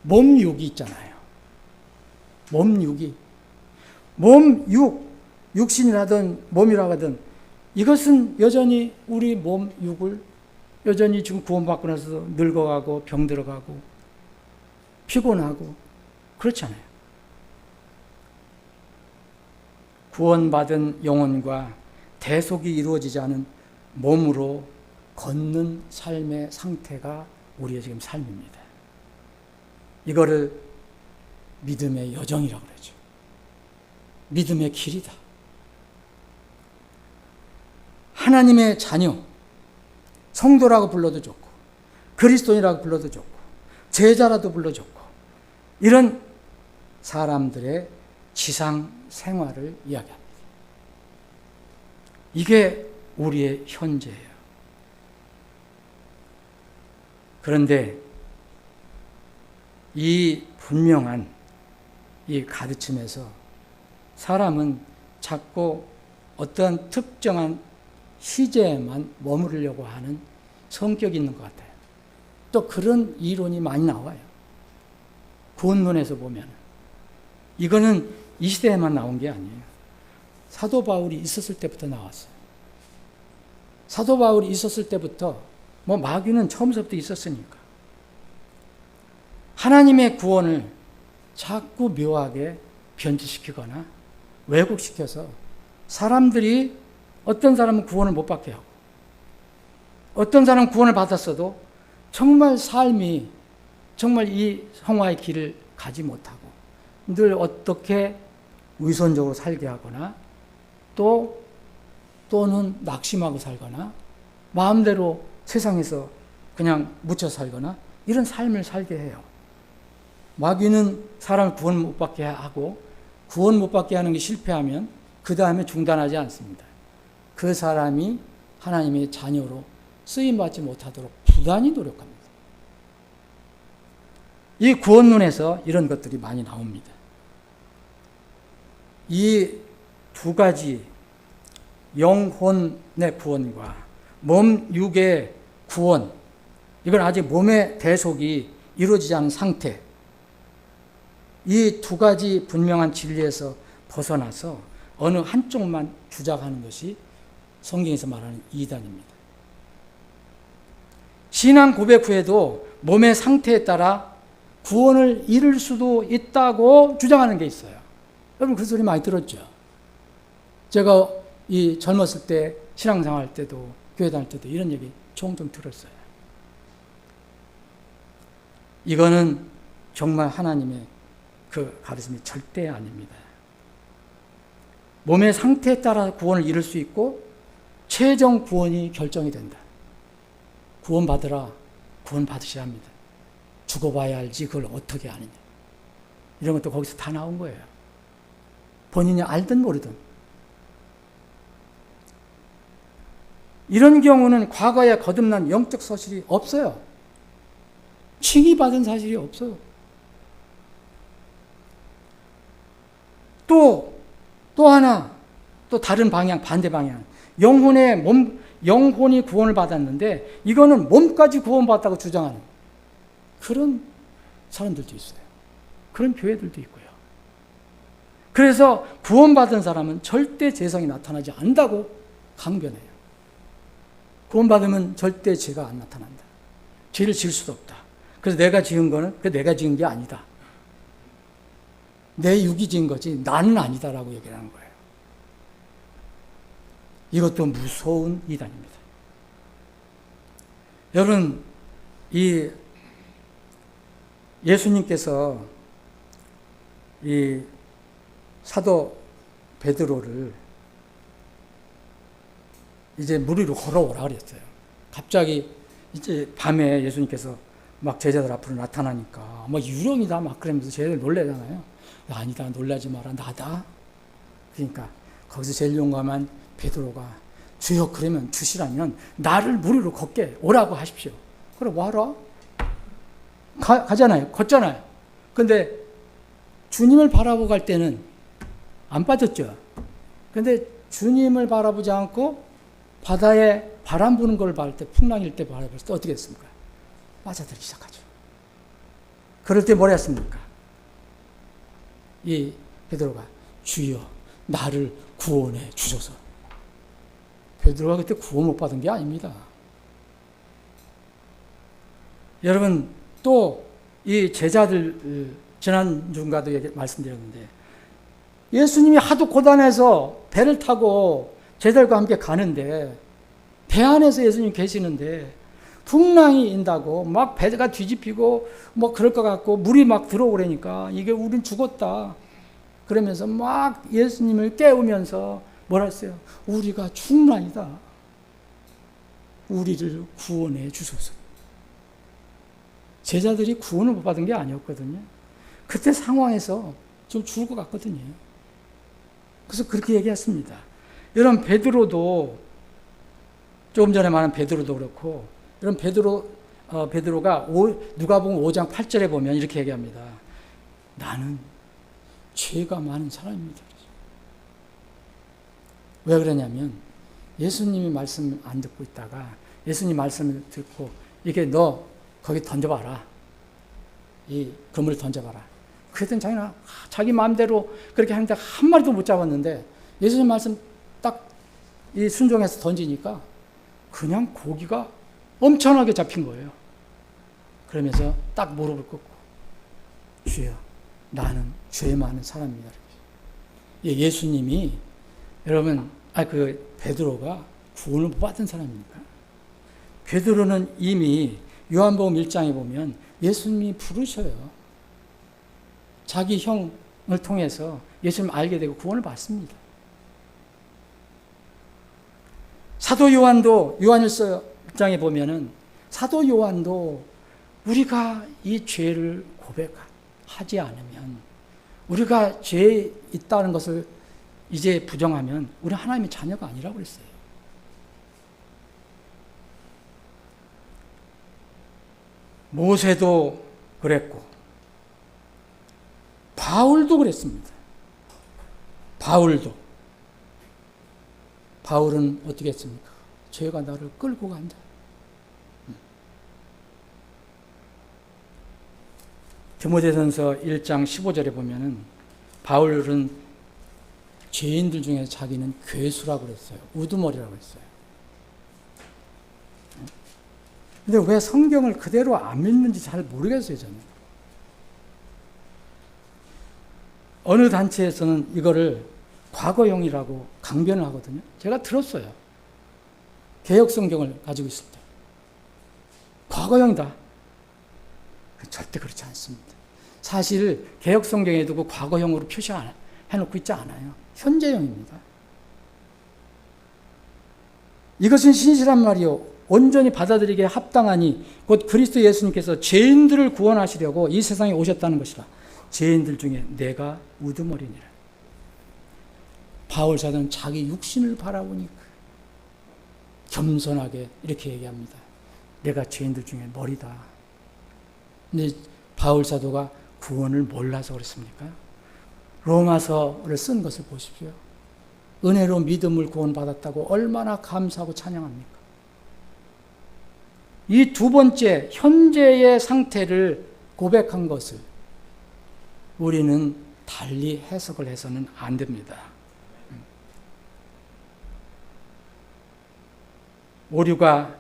몸육이 있잖아요. 육신이라든 몸이라 하든 이것은 여전히 우리 몸육을 여전히 지금 구원받고 나서 늙어가고 병들어가고 피곤하고 그렇잖아요. 구원받은 영혼과 대속이 이루어지지 않은 몸으로 걷는 삶의 상태가 우리의 지금 삶입니다. 이거를 믿음의 여정이라고 그러죠. 믿음의 길이다. 하나님의 자녀, 성도라고 불러도 좋고 그리스도인이라고 불러도 좋고 제자라도 불러도 좋고 이런 사람들의 지상 생활을 이야기합니다. 이게 우리의 현재예요. 그런데 이 분명한 이 가르침에서 사람은 자꾸 어떤 특정한 시제에만 머무르려고 하는 성격이 있는 것 같아요. 또 그런 이론이 많이 나와요. 구원론에서 보면 이거는 이 시대에만 나온 게 아니에요. 사도 바울이 있었을 때부터 나왔어요. 사도 바울이 있었을 때부터 마귀는 처음부터 있었으니까 하나님의 구원을 자꾸 묘하게 변질시키거나 왜곡시켜서 사람들이 어떤 사람은 구원을 못 받게 하고 어떤 사람은 구원을 받았어도 정말 삶이 정말 이 성화의 길을 가지 못하고 늘 어떻게 위선적으로 살게 하거나 또는 낙심하고 살거나 마음대로 세상에서 그냥 묻혀 살거나 이런 삶을 살게 해요. 마귀는 사람을 구원 못 받게 하고 구원 못 받게 하는 게 실패하면 그 다음에 중단하지 않습니다. 그 사람이 하나님의 자녀로 쓰임받지 못하도록 부단히 노력합니다. 이 구원론에서 이런 것들이 많이 나옵니다. 이 두 가지 영혼의 구원과 몸, 육의 구원, 이건 아직 몸의 대속이 이루어지지 않은 상태, 이 두 가지 분명한 진리에서 벗어나서 어느 한쪽만 주장하는 것이 성경에서 말하는 이단입니다. 신앙 고백 후에도 몸의 상태에 따라 구원을 잃을 수도 있다고 주장하는 게 있어요. 여러분 그 소리 많이 들었죠? 제가 이 젊었을 때 신앙생활 할 때도 교회 다닐 때도 이런 얘기 종종 들었어요. 이거는 정말 하나님의 그 가르침이 절대 아닙니다. 몸의 상태에 따라 구원을 잃을 수 있고 최종 구원이 결정이 된다. 구원 받으라. 구원 받으셔야 합니다. 죽어봐야 알지 그걸 어떻게 아느냐. 이런 것도 거기서 다 나온 거예요. 본인이 알든 모르든. 이런 경우는 과거에 거듭난 영적 사실이 없어요. 칭의받은 사실이 없어요. 또 하나, 또 다른 방향, 반대 방향. 영혼이 구원을 받았는데 이거는 몸까지 구원받았다고 주장하는 그런 사람들도 있어요. 그런 교회들도 있고요. 그래서 구원받은 사람은 절대 죄성이 나타나지 않는다고 강변해요. 구원받으면 절대 죄가 안 나타난다. 죄를 지을 수도 없다. 그래서 내가 지은 거는 내가 지은 게 아니다. 내 육이 지은 거지 나는 아니다라고 얘기를 하는 거예요. 이것도 무서운 이단입니다. 여러분, 이 예수님께서 이 사도 베드로를 이제 물 위로 걸어오라 그랬어요. 갑자기 이제 밤에 예수님께서 막 제자들 앞으로 나타나니까 막 유령이다 막 그러면서 제자들 놀래잖아요. 아니다, 놀라지 마라, 나다. 그러니까 거기서 제일 용감한 베드로가 주여 그러면 주시라면 나를 물 위로 걷게 오라고 하십시오. 그래 와라. 가잖아요. 걷잖아요. 근데 주님을 바라보고 갈 때는 안 빠졌죠. 근데 주님을 바라보지 않고 바다에 바람 부는 걸 볼 때, 풍랑일 때 바라볼 때 어떻게 했습니까? 맞아들기 시작하죠. 그럴 때 뭐라 했습니까? 이 베드로가 주여 나를 구원해 주소서. 베드로가 그때 구원 못 받은 게 아닙니다. 여러분 또 이 제자들 지난주인가도 말씀드렸는데 예수님이 하도 고단해서 배를 타고 제자들과 함께 가는데 배 안에서 예수님 계시는데 풍랑이 인다고 막 배가 뒤집히고 뭐 그럴 것 같고 물이 막 들어오려니까 이게 우린 죽었다. 그러면서 막 예수님을 깨우면서 뭐라 했어요? 우리가 죽나이다. 우리를 구원해 주소서. 제자들이 구원을 못 받은 게 아니었거든요. 그때 상황에서 좀 죽을 것 같거든요. 그래서 그렇게 얘기했습니다. 여러분, 베드로도, 조금 전에 말한 베드로도 그렇고, 여러분, 베드로가 누가복음 5장 8절에 보면 이렇게 얘기합니다. 나는 죄가 많은 사람입니다. 왜 그러냐면 예수님이 말씀 안 듣고 있다가 예수님 말씀을 듣고 이게 너 거기 던져봐라. 이 그물을 던져봐라. 그랬더니 자기 마음대로 그렇게 하는데 한 마리도 못 잡았는데 예수님 말씀 딱 이 순종해서 던지니까 그냥 고기가 엄청나게 잡힌 거예요. 그러면서 딱 무릎을 꿇고 주여, 나는 죄 많은 사람입니다. 예수님이 여러분, 베드로가 구원을 못 받은 사람입니까? 베드로는 이미 요한복음 1장에 보면 예수님이 부르셔요. 자기 형을 통해서 예수님을 알게 되고 구원을 받습니다. 사도 요한도 요한일서 1장에 보면은 사도 요한도 우리가 이 죄를 고백하지 않으면, 우리가 죄에 있다는 것을 이제 부정하면 우리 하나님의 자녀가 아니라고 그랬어요. 모세도 그랬고 바울도 그랬습니다. 바울은 어떻게 했습니까? 죄가 나를 끌고 간다. 디모데전서 1장 15절에 보면은 바울은 죄인들 중에 자기는 괴수라고 그랬어요. 우두머리라고 그랬어요. 근데 왜 성경을 그대로 안 믿는지 잘 모르겠어요, 저는. 어느 단체에서는 이거를 과거형이라고 강변을 하거든요. 제가 들었어요. 개혁성경을 가지고 있을 때. 과거형이다. 절대 그렇지 않습니다. 사실 개혁성경에도 그 과거형으로 표시해놓고 있지 않아요. 현재형입니다. 이것은 신실한 말이요, 온전히 받아들이기에 합당하니 곧 그리스도 예수님께서 죄인들을 구원하시려고 이 세상에 오셨다는 것이라. 죄인들 중에 내가 우두머리니라. 바울 사도는 자기 육신을 바라보니까 겸손하게 이렇게 얘기합니다. 내가 죄인들 중에 머리다. 근데 바울 사도가 구원을 몰라서 그렇습니까? 로마서를 쓴 것을 보십시오. 은혜로 믿음을 구원받았다고 얼마나 감사하고 찬양합니까? 이 두 번째, 현재의 상태를 고백한 것을 우리는 달리 해석을 해서는 안 됩니다. 오류가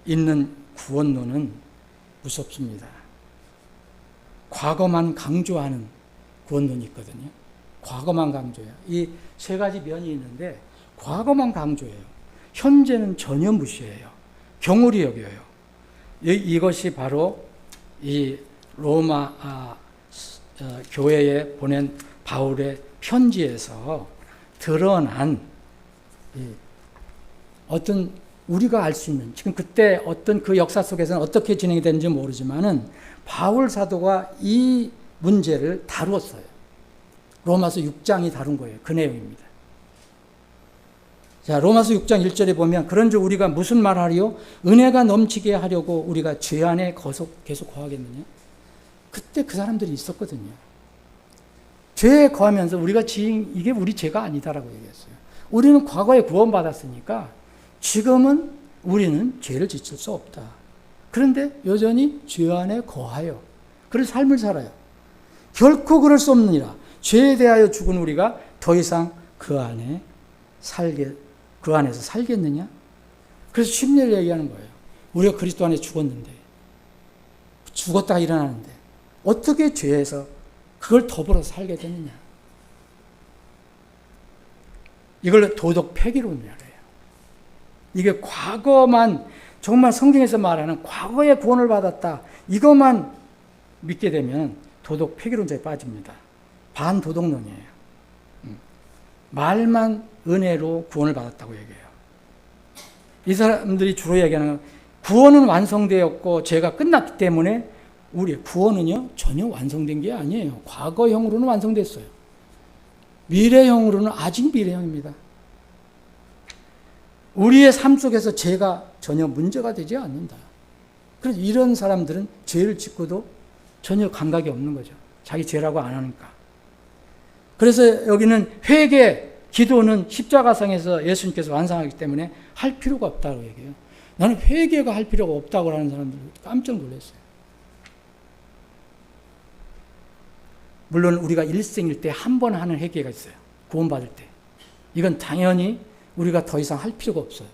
있는 구원론은 무섭습니다. 과거만 강조하는 구원론이 있거든요. 과거만 강조해요. 이 세 가지 면이 있는데 과거만 강조해요. 현재는 전혀 무시해요. 경홀히 여겨요. 이것이 바로 이 로마 교회에 보낸 바울의 편지에서 드러난 어떤 우리가 알 수 있는, 지금 그때 어떤 그 역사 속에서는 어떻게 진행이 되는지 모르지만은 바울 사도가 이 문제를 다루었어요. 로마서 6장이 다룬 거예요. 그 내용입니다. 자, 로마서 6장 1절에 보면 그런즉 우리가 무슨 말하리요? 은혜가 넘치게 하려고 우리가 죄 안에 계속 거하겠느냐? 그때 그 사람들이 있었거든요. 죄에 거하면서 우리가 이게 우리 죄가 아니다라고 얘기했어요. 우리는 과거에 구원받았으니까 지금은 우리는 죄를 지칠 수 없다. 그런데 여전히 죄 안에 거하여 그런 삶을 살아요. 결코 그럴 수 없느니라. 죄에 대하여 죽은 우리가 더 이상 그 안에서 살겠느냐? 그래서 심리를 얘기하는 거예요. 우리가 그리스도 안에 죽었는데, 죽었다가 일어나는데 어떻게 죄에서 그걸 더불어 살게 되느냐? 이걸 도덕 폐기론이라고 해요. 이게 과거만, 정말 성경에서 말하는 과거에 구원을 받았다, 이것만 믿게 되면 도덕 폐기론자에 빠집니다. 반도덕론이에요. 말만 은혜로 구원을 받았다고 얘기해요. 이 사람들이 주로 얘기하는 구원은 완성되었고 죄가 끝났기 때문에 우리 구원은요 전혀 완성된 게 아니에요. 과거형으로는 완성됐어요. 미래형으로는 아직 미래형입니다. 우리의 삶 속에서 죄가 전혀 문제가 되지 않는다. 그래서 이런 사람들은 죄를 짓고도 전혀 감각이 없는 거죠. 자기 죄라고 안 하니까. 그래서 여기는 회개, 기도는 십자가상에서 예수님께서 완성하기 때문에 할 필요가 없다고 얘기해요. 나는 회개가 할 필요가 없다고 하는 사람들 깜짝 놀랐어요. 물론 우리가 일생일 때 한 번 하는 회개가 있어요. 구원받을 때. 이건 당연히 우리가 더 이상 할 필요가 없어요.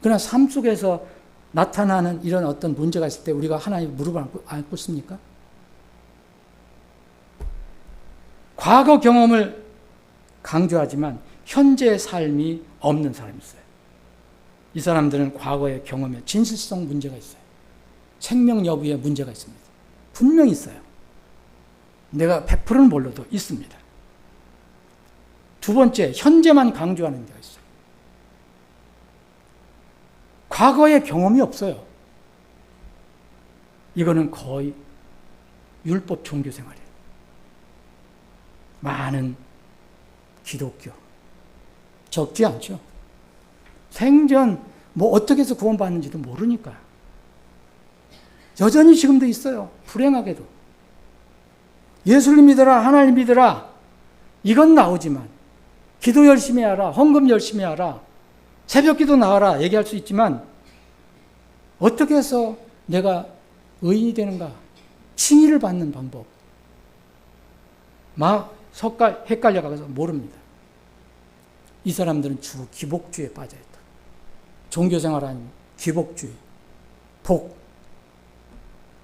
그러나 삶 속에서 나타나는 이런 어떤 문제가 있을 때 우리가 하나님 무릎을 안 꿇습니까? 과거 경험을 강조하지만 현재의 삶이 없는 사람이 있어요. 이 사람들은 과거의 경험에 진실성 문제가 있어요. 생명 여부에 문제가 있습니다. 분명히 있어요. 내가 100%는 몰라도 있습니다. 두 번째, 현재만 강조하는 데가 있어요. 과거의 경험이 없어요. 이거는 거의 율법 종교 생활이에요. 많은 기독교 적지 않죠. 생전 뭐 어떻게 해서 구원받는지도 모르니까 여전히 지금도 있어요. 불행하게도 예수를 믿어라, 하나님 믿어라, 이건 나오지만 기도 열심히 하라, 헌금 열심히 하라, 새벽기도 나와라 얘기할 수 있지만 어떻게 해서 내가 의인이 되는가, 칭의를 받는 방법 막 헷갈려가서 모릅니다. 이 사람들은 주 기복주의에 빠져있다. 종교생활 아닌 기복주의, 복.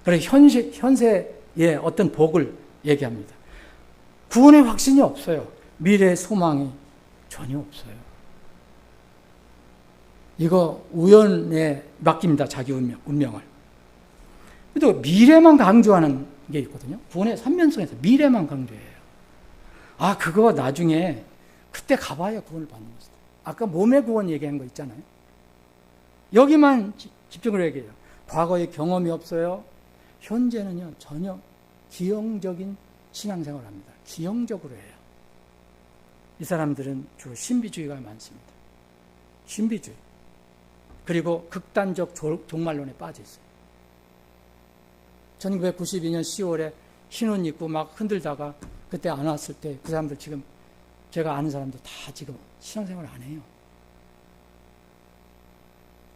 그래 현세의 어떤 복을 얘기합니다. 구원의 확신이 없어요. 미래의 소망이 전혀 없어요. 이거 우연에 맡깁니다. 자기 운명을. 또 미래만 강조하는 게 있거든요. 구원의 삼면성에서 미래만 강조해요. 아, 그거 나중에 그때 가봐야 구원을 받는 것이다. 아까 몸의 구원 얘기한 거 있잖아요. 여기만 집중을 얘기해요. 과거의 경험이 없어요. 현재는요 전혀 기형적인 신앙생활을 합니다. 기형적으로 해요. 이 사람들은 주로 신비주의가 많습니다. 신비주의. 그리고 극단적 종말론에 빠져 있어요. 1992년 10월에 흰옷 입고 막 흔들다가 그때 안 왔을 때 그 사람들 지금 제가 아는 사람들 다 지금 신앙생활 안 해요.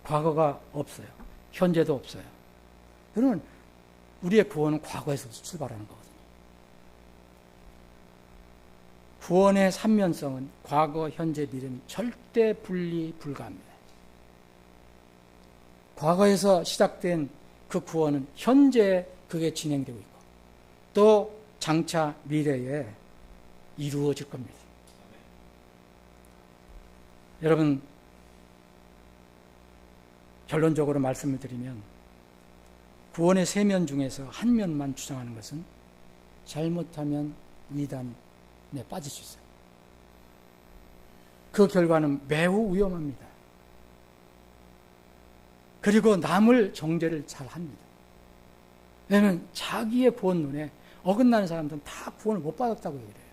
과거가 없어요. 현재도 없어요. 여러분, 우리의 구원은 과거에서 출발하는 거거든요. 구원의 삼면성은 과거, 현재, 미래는 절대 분리 불가합니다. 과거에서 시작된 그 구원은 현재 그게 진행되고 있고 또 장차 미래에 이루어질 겁니다. 여러분, 결론적으로 말씀을 드리면 구원의 세 면 중에서 한 면만 주장하는 것은 잘못하면 이단에 빠질 수 있어요. 그 결과는 매우 위험합니다. 그리고 남을 정죄를 잘 합니다. 왜냐하면 자기의 구원론에 어긋나는 사람들은 다 구원을 못 받았다고 얘기해요.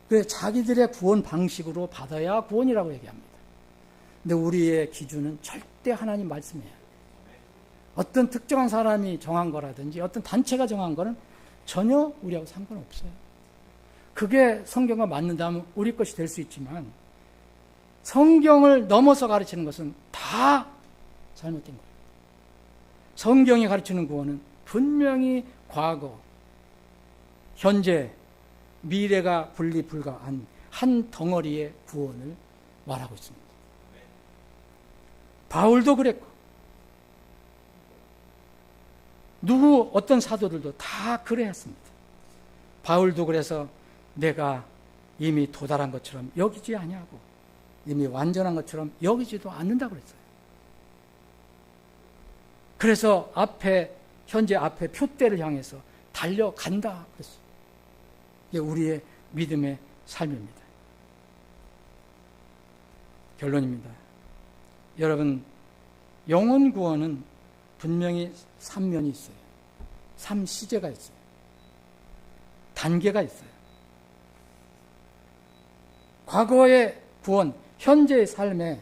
그래서 자기들의 구원 방식으로 받아야 구원이라고 얘기합니다. 근데 우리의 기준은 절대 하나님 말씀이에요. 어떤 특정한 사람이 정한 거라든지 어떤 단체가 정한 거는 전혀 우리하고 상관없어요. 그게 성경과 맞는다면 우리 것이 될 수 있지만 성경을 넘어서 가르치는 것은 다 잘못된 거예요. 성경이 가르치는 구원은 분명히 과거, 현재, 미래가 분리 불가한 한 덩어리의 구원을 말하고 있습니다. 바울도 그랬고 어떤 사도들도 다 그래 했습니다. 바울도 그래서 내가 이미 도달한 것처럼 여기지 아니하고 이미 완전한 것처럼 여기지도 않는다고 그랬어요. 그래서 현재 앞에 표대를 향해서 달려간다 그랬어요. 이게 우리의 믿음의 삶입니다. 결론입니다. 여러분, 영혼 구원은 분명히 3면이 있어요. 3시제가 있어요. 단계가 있어요. 과거의 구원, 현재의 삶의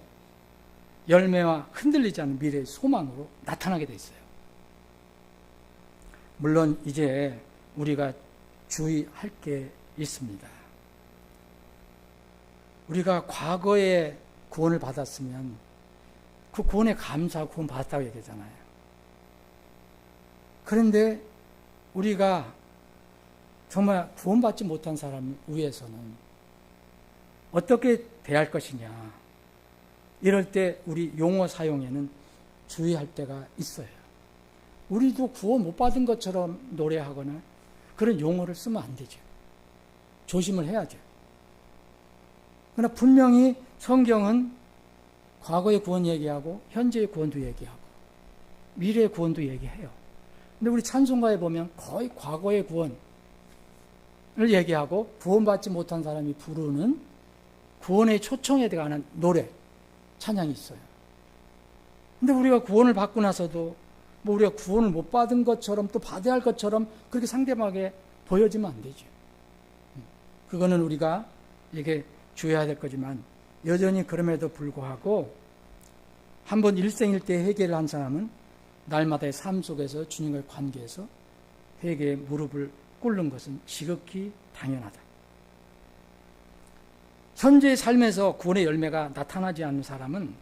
열매와 흔들리지 않는 미래의 소망으로 나타나게 돼 있어요. 물론 이제 우리가 주의할 게 있습니다. 우리가 과거에 구원을 받았으면 그 구원에 감사하고 구원 받았다고 얘기하잖아요. 그런데 우리가 정말 구원받지 못한 사람 위해서는 어떻게 대할 것이냐, 이럴 때 우리 용어 사용에는 주의할 때가 있어요. 우리도 구원 못 받은 것처럼 노래하거나 그런 용어를 쓰면 안 되죠. 조심을 해야죠. 그러나 분명히 성경은 과거의 구원 얘기하고 현재의 구원도 얘기하고 미래의 구원도 얘기해요. 근데 우리 찬송가에 보면 거의 과거의 구원을 얘기하고 구원받지 못한 사람이 부르는 구원의 초청에 관한 노래, 찬양이 있어요. 근데 우리가 구원을 받고 나서도 뭐 우리가 구원을 못 받은 것처럼 또 받아야 할 것처럼 그렇게 상대방에게 보여지면 안 되죠. 그거는 우리가 이게 주의해야 될 거지만 여전히 그럼에도 불구하고 한번 일생일대 회개를 한 사람은 날마다의 삶 속에서 주님과의 관계에서 회개의 무릎을 꿇는 것은 지극히 당연하다. 현재의 삶에서 구원의 열매가 나타나지 않는 사람은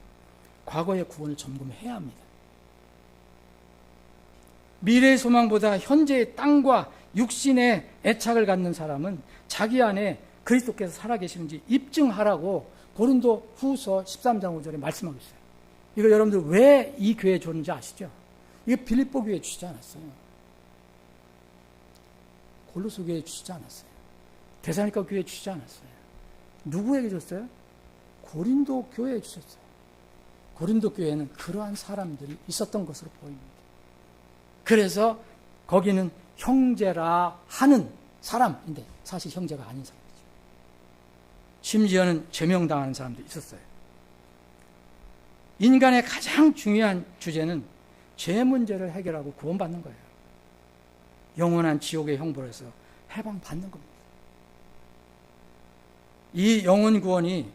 과거의 구원을 점검해야 합니다. 미래의 소망보다 현재의 땅과 육신의 애착을 갖는 사람은 자기 안에 그리스도께서 살아계시는지 입증하라고 고린도 후서 13장 5절에 말씀하고 있어요. 이거 여러분들 왜 이 교회에 줬는지 아시죠? 이거 빌립보 교회에 주시지 않았어요. 골로새 교회에 주시지 않았어요. 데살로니가 교회에 주시지 않았어요. 누구에게 줬어요? 고린도 교회에 주셨어요. 고린도 교회에는 그러한 사람들이 있었던 것으로 보입니다. 그래서 거기는 형제라 하는 사람인데 사실 형제가 아닌 사람이죠. 심지어는 제명당하는 사람도 있었어요. 인간의 가장 중요한 주제는 죄 문제를 해결하고 구원받는 거예요. 영원한 지옥의 형벌에서 해방받는 겁니다. 이 영혼 구원이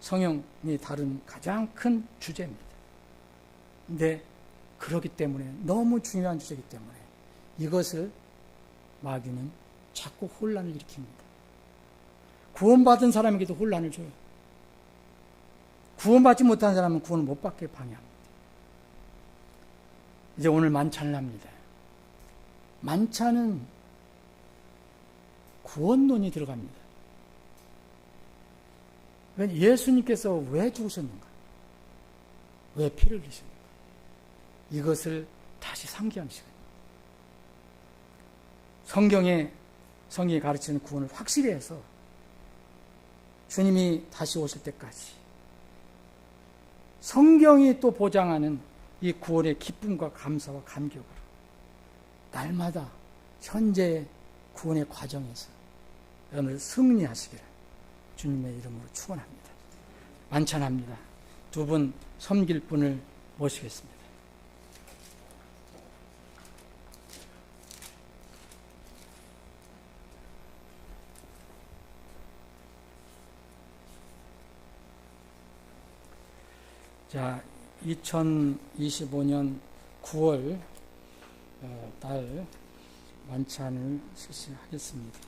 성경이 다룬 가장 큰 주제입니다. 근데 그렇기 때문에 너무 중요한 주제이기 때문에 이것을 마귀는 자꾸 혼란을 일으킵니다. 구원받은 사람에게도 혼란을 줘요. 구원받지 못한 사람은 구원을 못 받게 방해합니다. 이제 오늘 만찬을 합니다. 만찬은 구원론이 들어갑니다. 예수님께서 왜 죽으셨는가? 왜 피를 흘리셨는가? 이것을 다시 상기하는 시간입니다. 성경이 가르치는 구원을 확실히 해서 주님이 다시 오실 때까지 성경이 또 보장하는 이 구원의 기쁨과 감사와 감격으로 날마다 현재의 구원의 과정에서 여러분들 승리하시기를 주님의 이름으로 축원합니다. 만찬합니다. 두 분 섬길 분을 모시겠습니다. 자, 2025년 9월 달 만찬을 실시하겠습니다.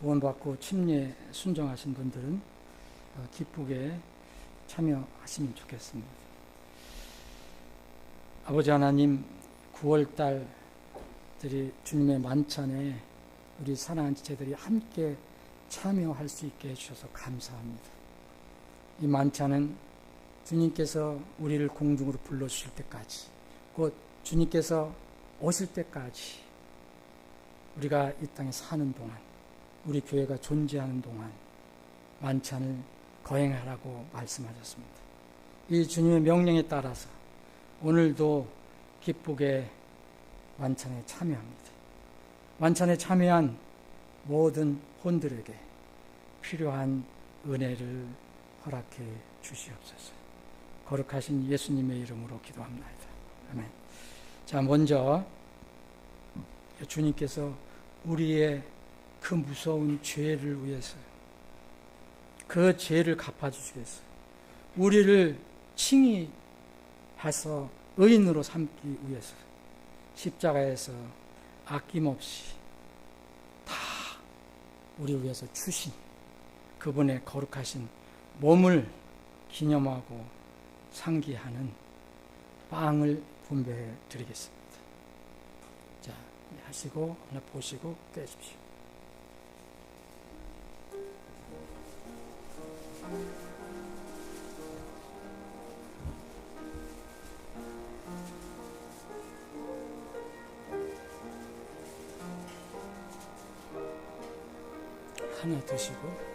구원받고 침례 순종하신 분들은 기쁘게 참여하시면 좋겠습니다. 아버지 하나님, 9월 달들이 주님의 만찬에 우리 사랑하는 지체들이 함께 참여할 수 있게 해주셔서 감사합니다. 이 만찬은 주님께서 우리를 공중으로 불러주실 때까지, 곧 주님께서 오실 때까지 우리가 이 땅에 사는 동안, 우리 교회가 존재하는 동안 만찬을 거행하라고 말씀하셨습니다. 이 주님의 명령에 따라서 오늘도 기쁘게 만찬에 참여합니다. 만찬에 참여한 모든 혼들에게 필요한 은혜를 허락해 주시옵소서. 거룩하신 예수님의 이름으로 기도합니다. 아멘. 자, 먼저 주님께서 우리의 그 무서운 죄를 위해서, 그 죄를 갚아주시겠어요. 우리를 칭의해서 의인으로 삼기 위해서 십자가에서 아낌없이 다 우리 위해서 주신 그분의 거룩하신 몸을 기념하고 상기하는 빵을 분배해 드리겠습니다. 자, 하시고 하나 보시고 떼십시오. 하나 드시고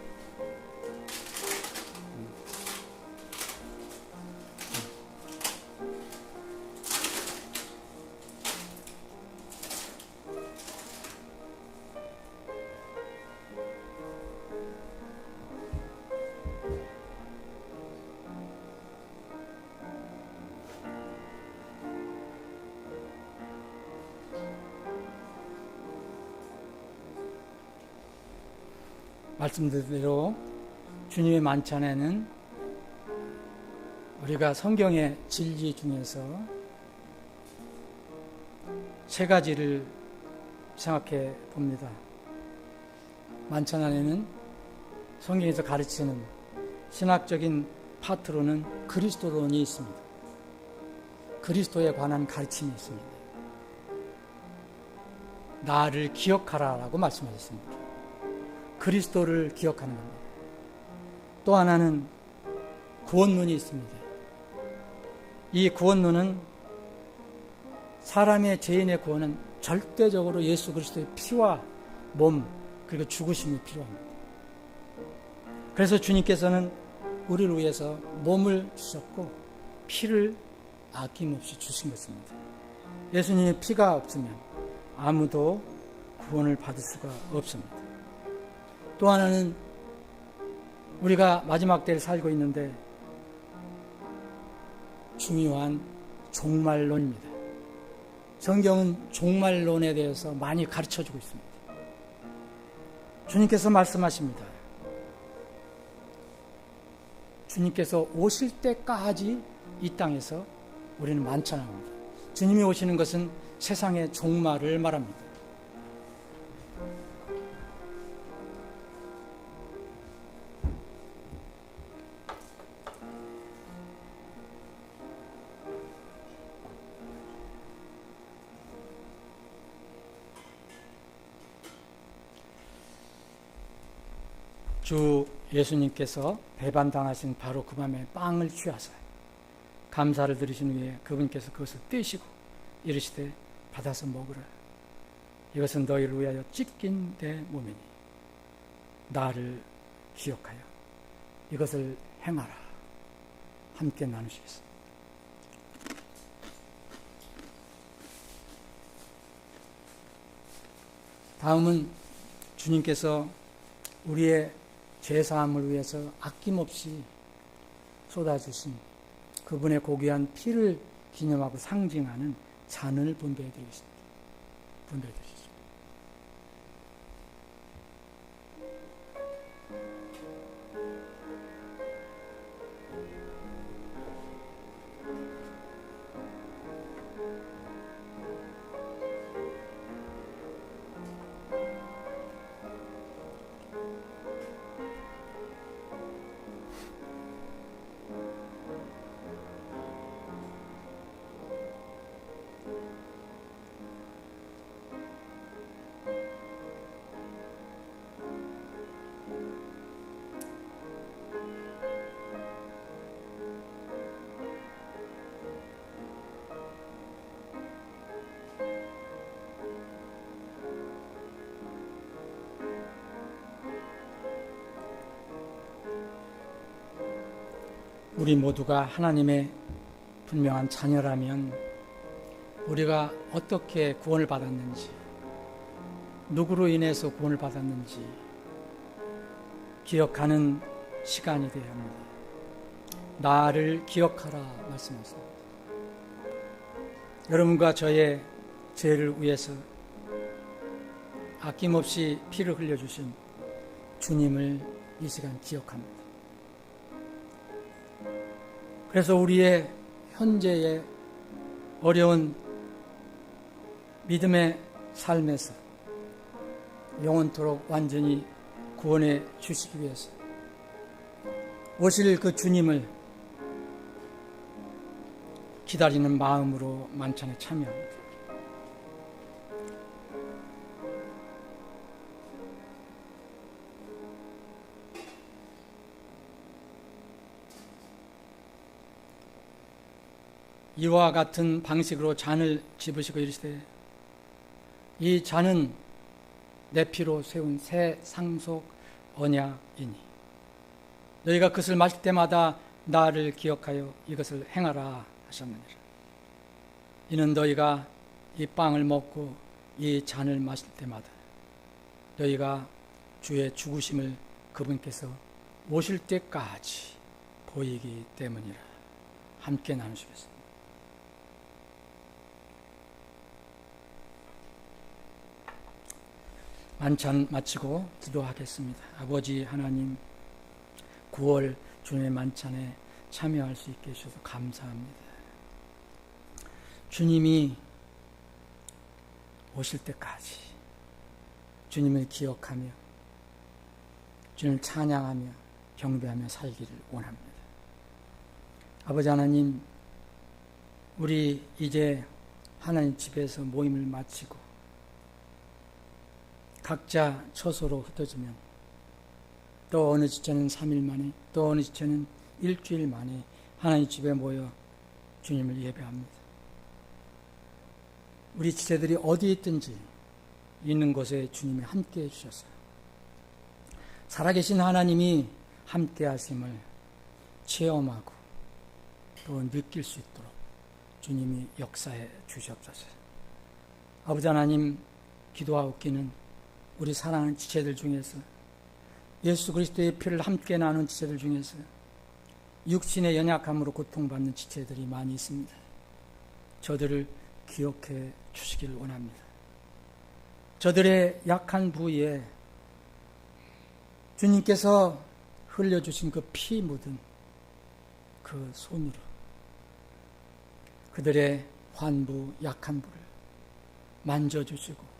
말씀드린 대로 주님의 만찬에는 우리가 성경의 진리 중에서 세 가지를 생각해 봅니다. 만찬 안에는 성경에서 가르치는 신학적인 파트로는 그리스도론이 있습니다. 그리스도에 관한 가르침이 있습니다. 나를 기억하라라고 말씀하셨습니다. 그리스도를 기억하는 겁니다. 또 하나는 구원론이 있습니다. 이 구원론은 사람의 죄인의 구원은 절대적으로 예수 그리스도의 피와 몸 그리고 죽으심이 필요합니다. 그래서 주님께서는 우리를 위해서 몸을 주셨고 피를 아낌없이 주신 것입니다. 예수님의 피가 없으면 아무도 구원을 받을 수가 없습니다. 또 하나는 우리가 마지막 때를 살고 있는데 중요한 종말론입니다. 성경은 종말론에 대해서 많이 가르쳐주고 있습니다. 주님께서 말씀하십니다. 주님께서 오실 때까지 이 땅에서 우리는 만찬합니다. 주님이 오시는 것은 세상의 종말을 말합니다. 주 예수님께서 배반당하신 바로 그 밤에 빵을 취하사 감사를 드리신 후에 그분께서 그것을 떼시고 이르시되 받아서 먹으라. 이것은 너희를 위하여 찢긴 내 몸이니 나를 기억하여 이것을 행하라. 함께 나누시겠습니다. 다음은 주님께서 우리의 죄사함을 위해서 아낌없이 쏟아주신 그분의 고귀한 피를 기념하고 상징하는 잔을 분배해드리겠습니다. 분배해드리겠습니다. 우리 모두가 하나님의 분명한 자녀라면 우리가 어떻게 구원을 받았는지 누구로 인해서 구원을 받았는지 기억하는 시간이 되어야 합니다. 나를 기억하라 말씀하십니다. 여러분과 저의 죄를 위해서 아낌없이 피를 흘려주신 주님을 이 시간 기억합니다. 그래서 우리의 현재의 어려운 믿음의 삶에서 영원토록 완전히 구원해 주시기 위해서 오실 그 주님을 기다리는 마음으로 만찬에 참여합니다. 이와 같은 방식으로 잔을 집으시고 이르시되 이 잔은 내 피로 세운 새 상속 언약이니 너희가 그것을 마실 때마다 나를 기억하여 이것을 행하라 하셨느니라. 이는 너희가 이 빵을 먹고 이 잔을 마실 때마다 너희가 주의 죽으심을 그분께서 오실 때까지 보이기 때문이라. 함께 나누시겠습니다. 만찬 마치고 기도하겠습니다. 아버지 하나님, 9월 주님의 만찬에 참여할 수 있게 해주셔서 감사합니다. 주님이 오실 때까지 주님을 기억하며 주님을 찬양하며 경배하며 살기를 원합니다. 아버지 하나님, 우리 이제 하나님 집에서 모임을 마치고 각자 처소로 흩어지면 또 어느 지체는 3일 만에 또 어느 지체는 일주일 만에 하나님 집에 모여 주님을 예배합니다. 우리 지체들이 어디에 있든지 있는 곳에 주님이 함께해 주셨어요. 살아계신 하나님이 함께 하심을 체험하고 또 느낄 수 있도록 주님이 역사해 주시옵소서. 아버지 하나님, 기도하옵기는 우리 사랑하는 지체들 중에서 예수 그리스도의 피를 함께 나눈 지체들 중에서 육신의 연약함으로 고통받는 지체들이 많이 있습니다. 저들을 기억해 주시기를 원합니다. 저들의 약한 부위에 주님께서 흘려주신 그 피 묻은 그 손으로 그들의 환부, 약한 부를 만져주시고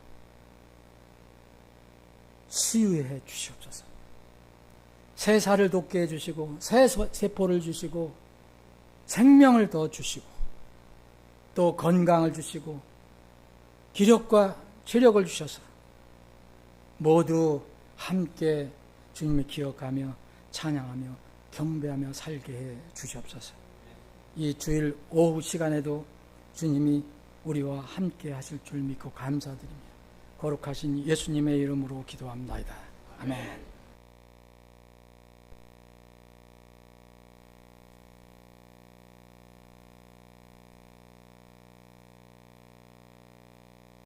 치유해 주시옵소서. 새 살을 돋게 해주시고 새 세포를 주시고 생명을 더 주시고 또 건강을 주시고 기력과 체력을 주셔서 모두 함께 주님을 기억하며 찬양하며 경배하며 살게 해 주시옵소서. 이 주일 오후 시간에도 주님이 우리와 함께 하실 줄 믿고 감사드립니다. 거룩하신 예수님의 이름으로 기도합니다. 아멘.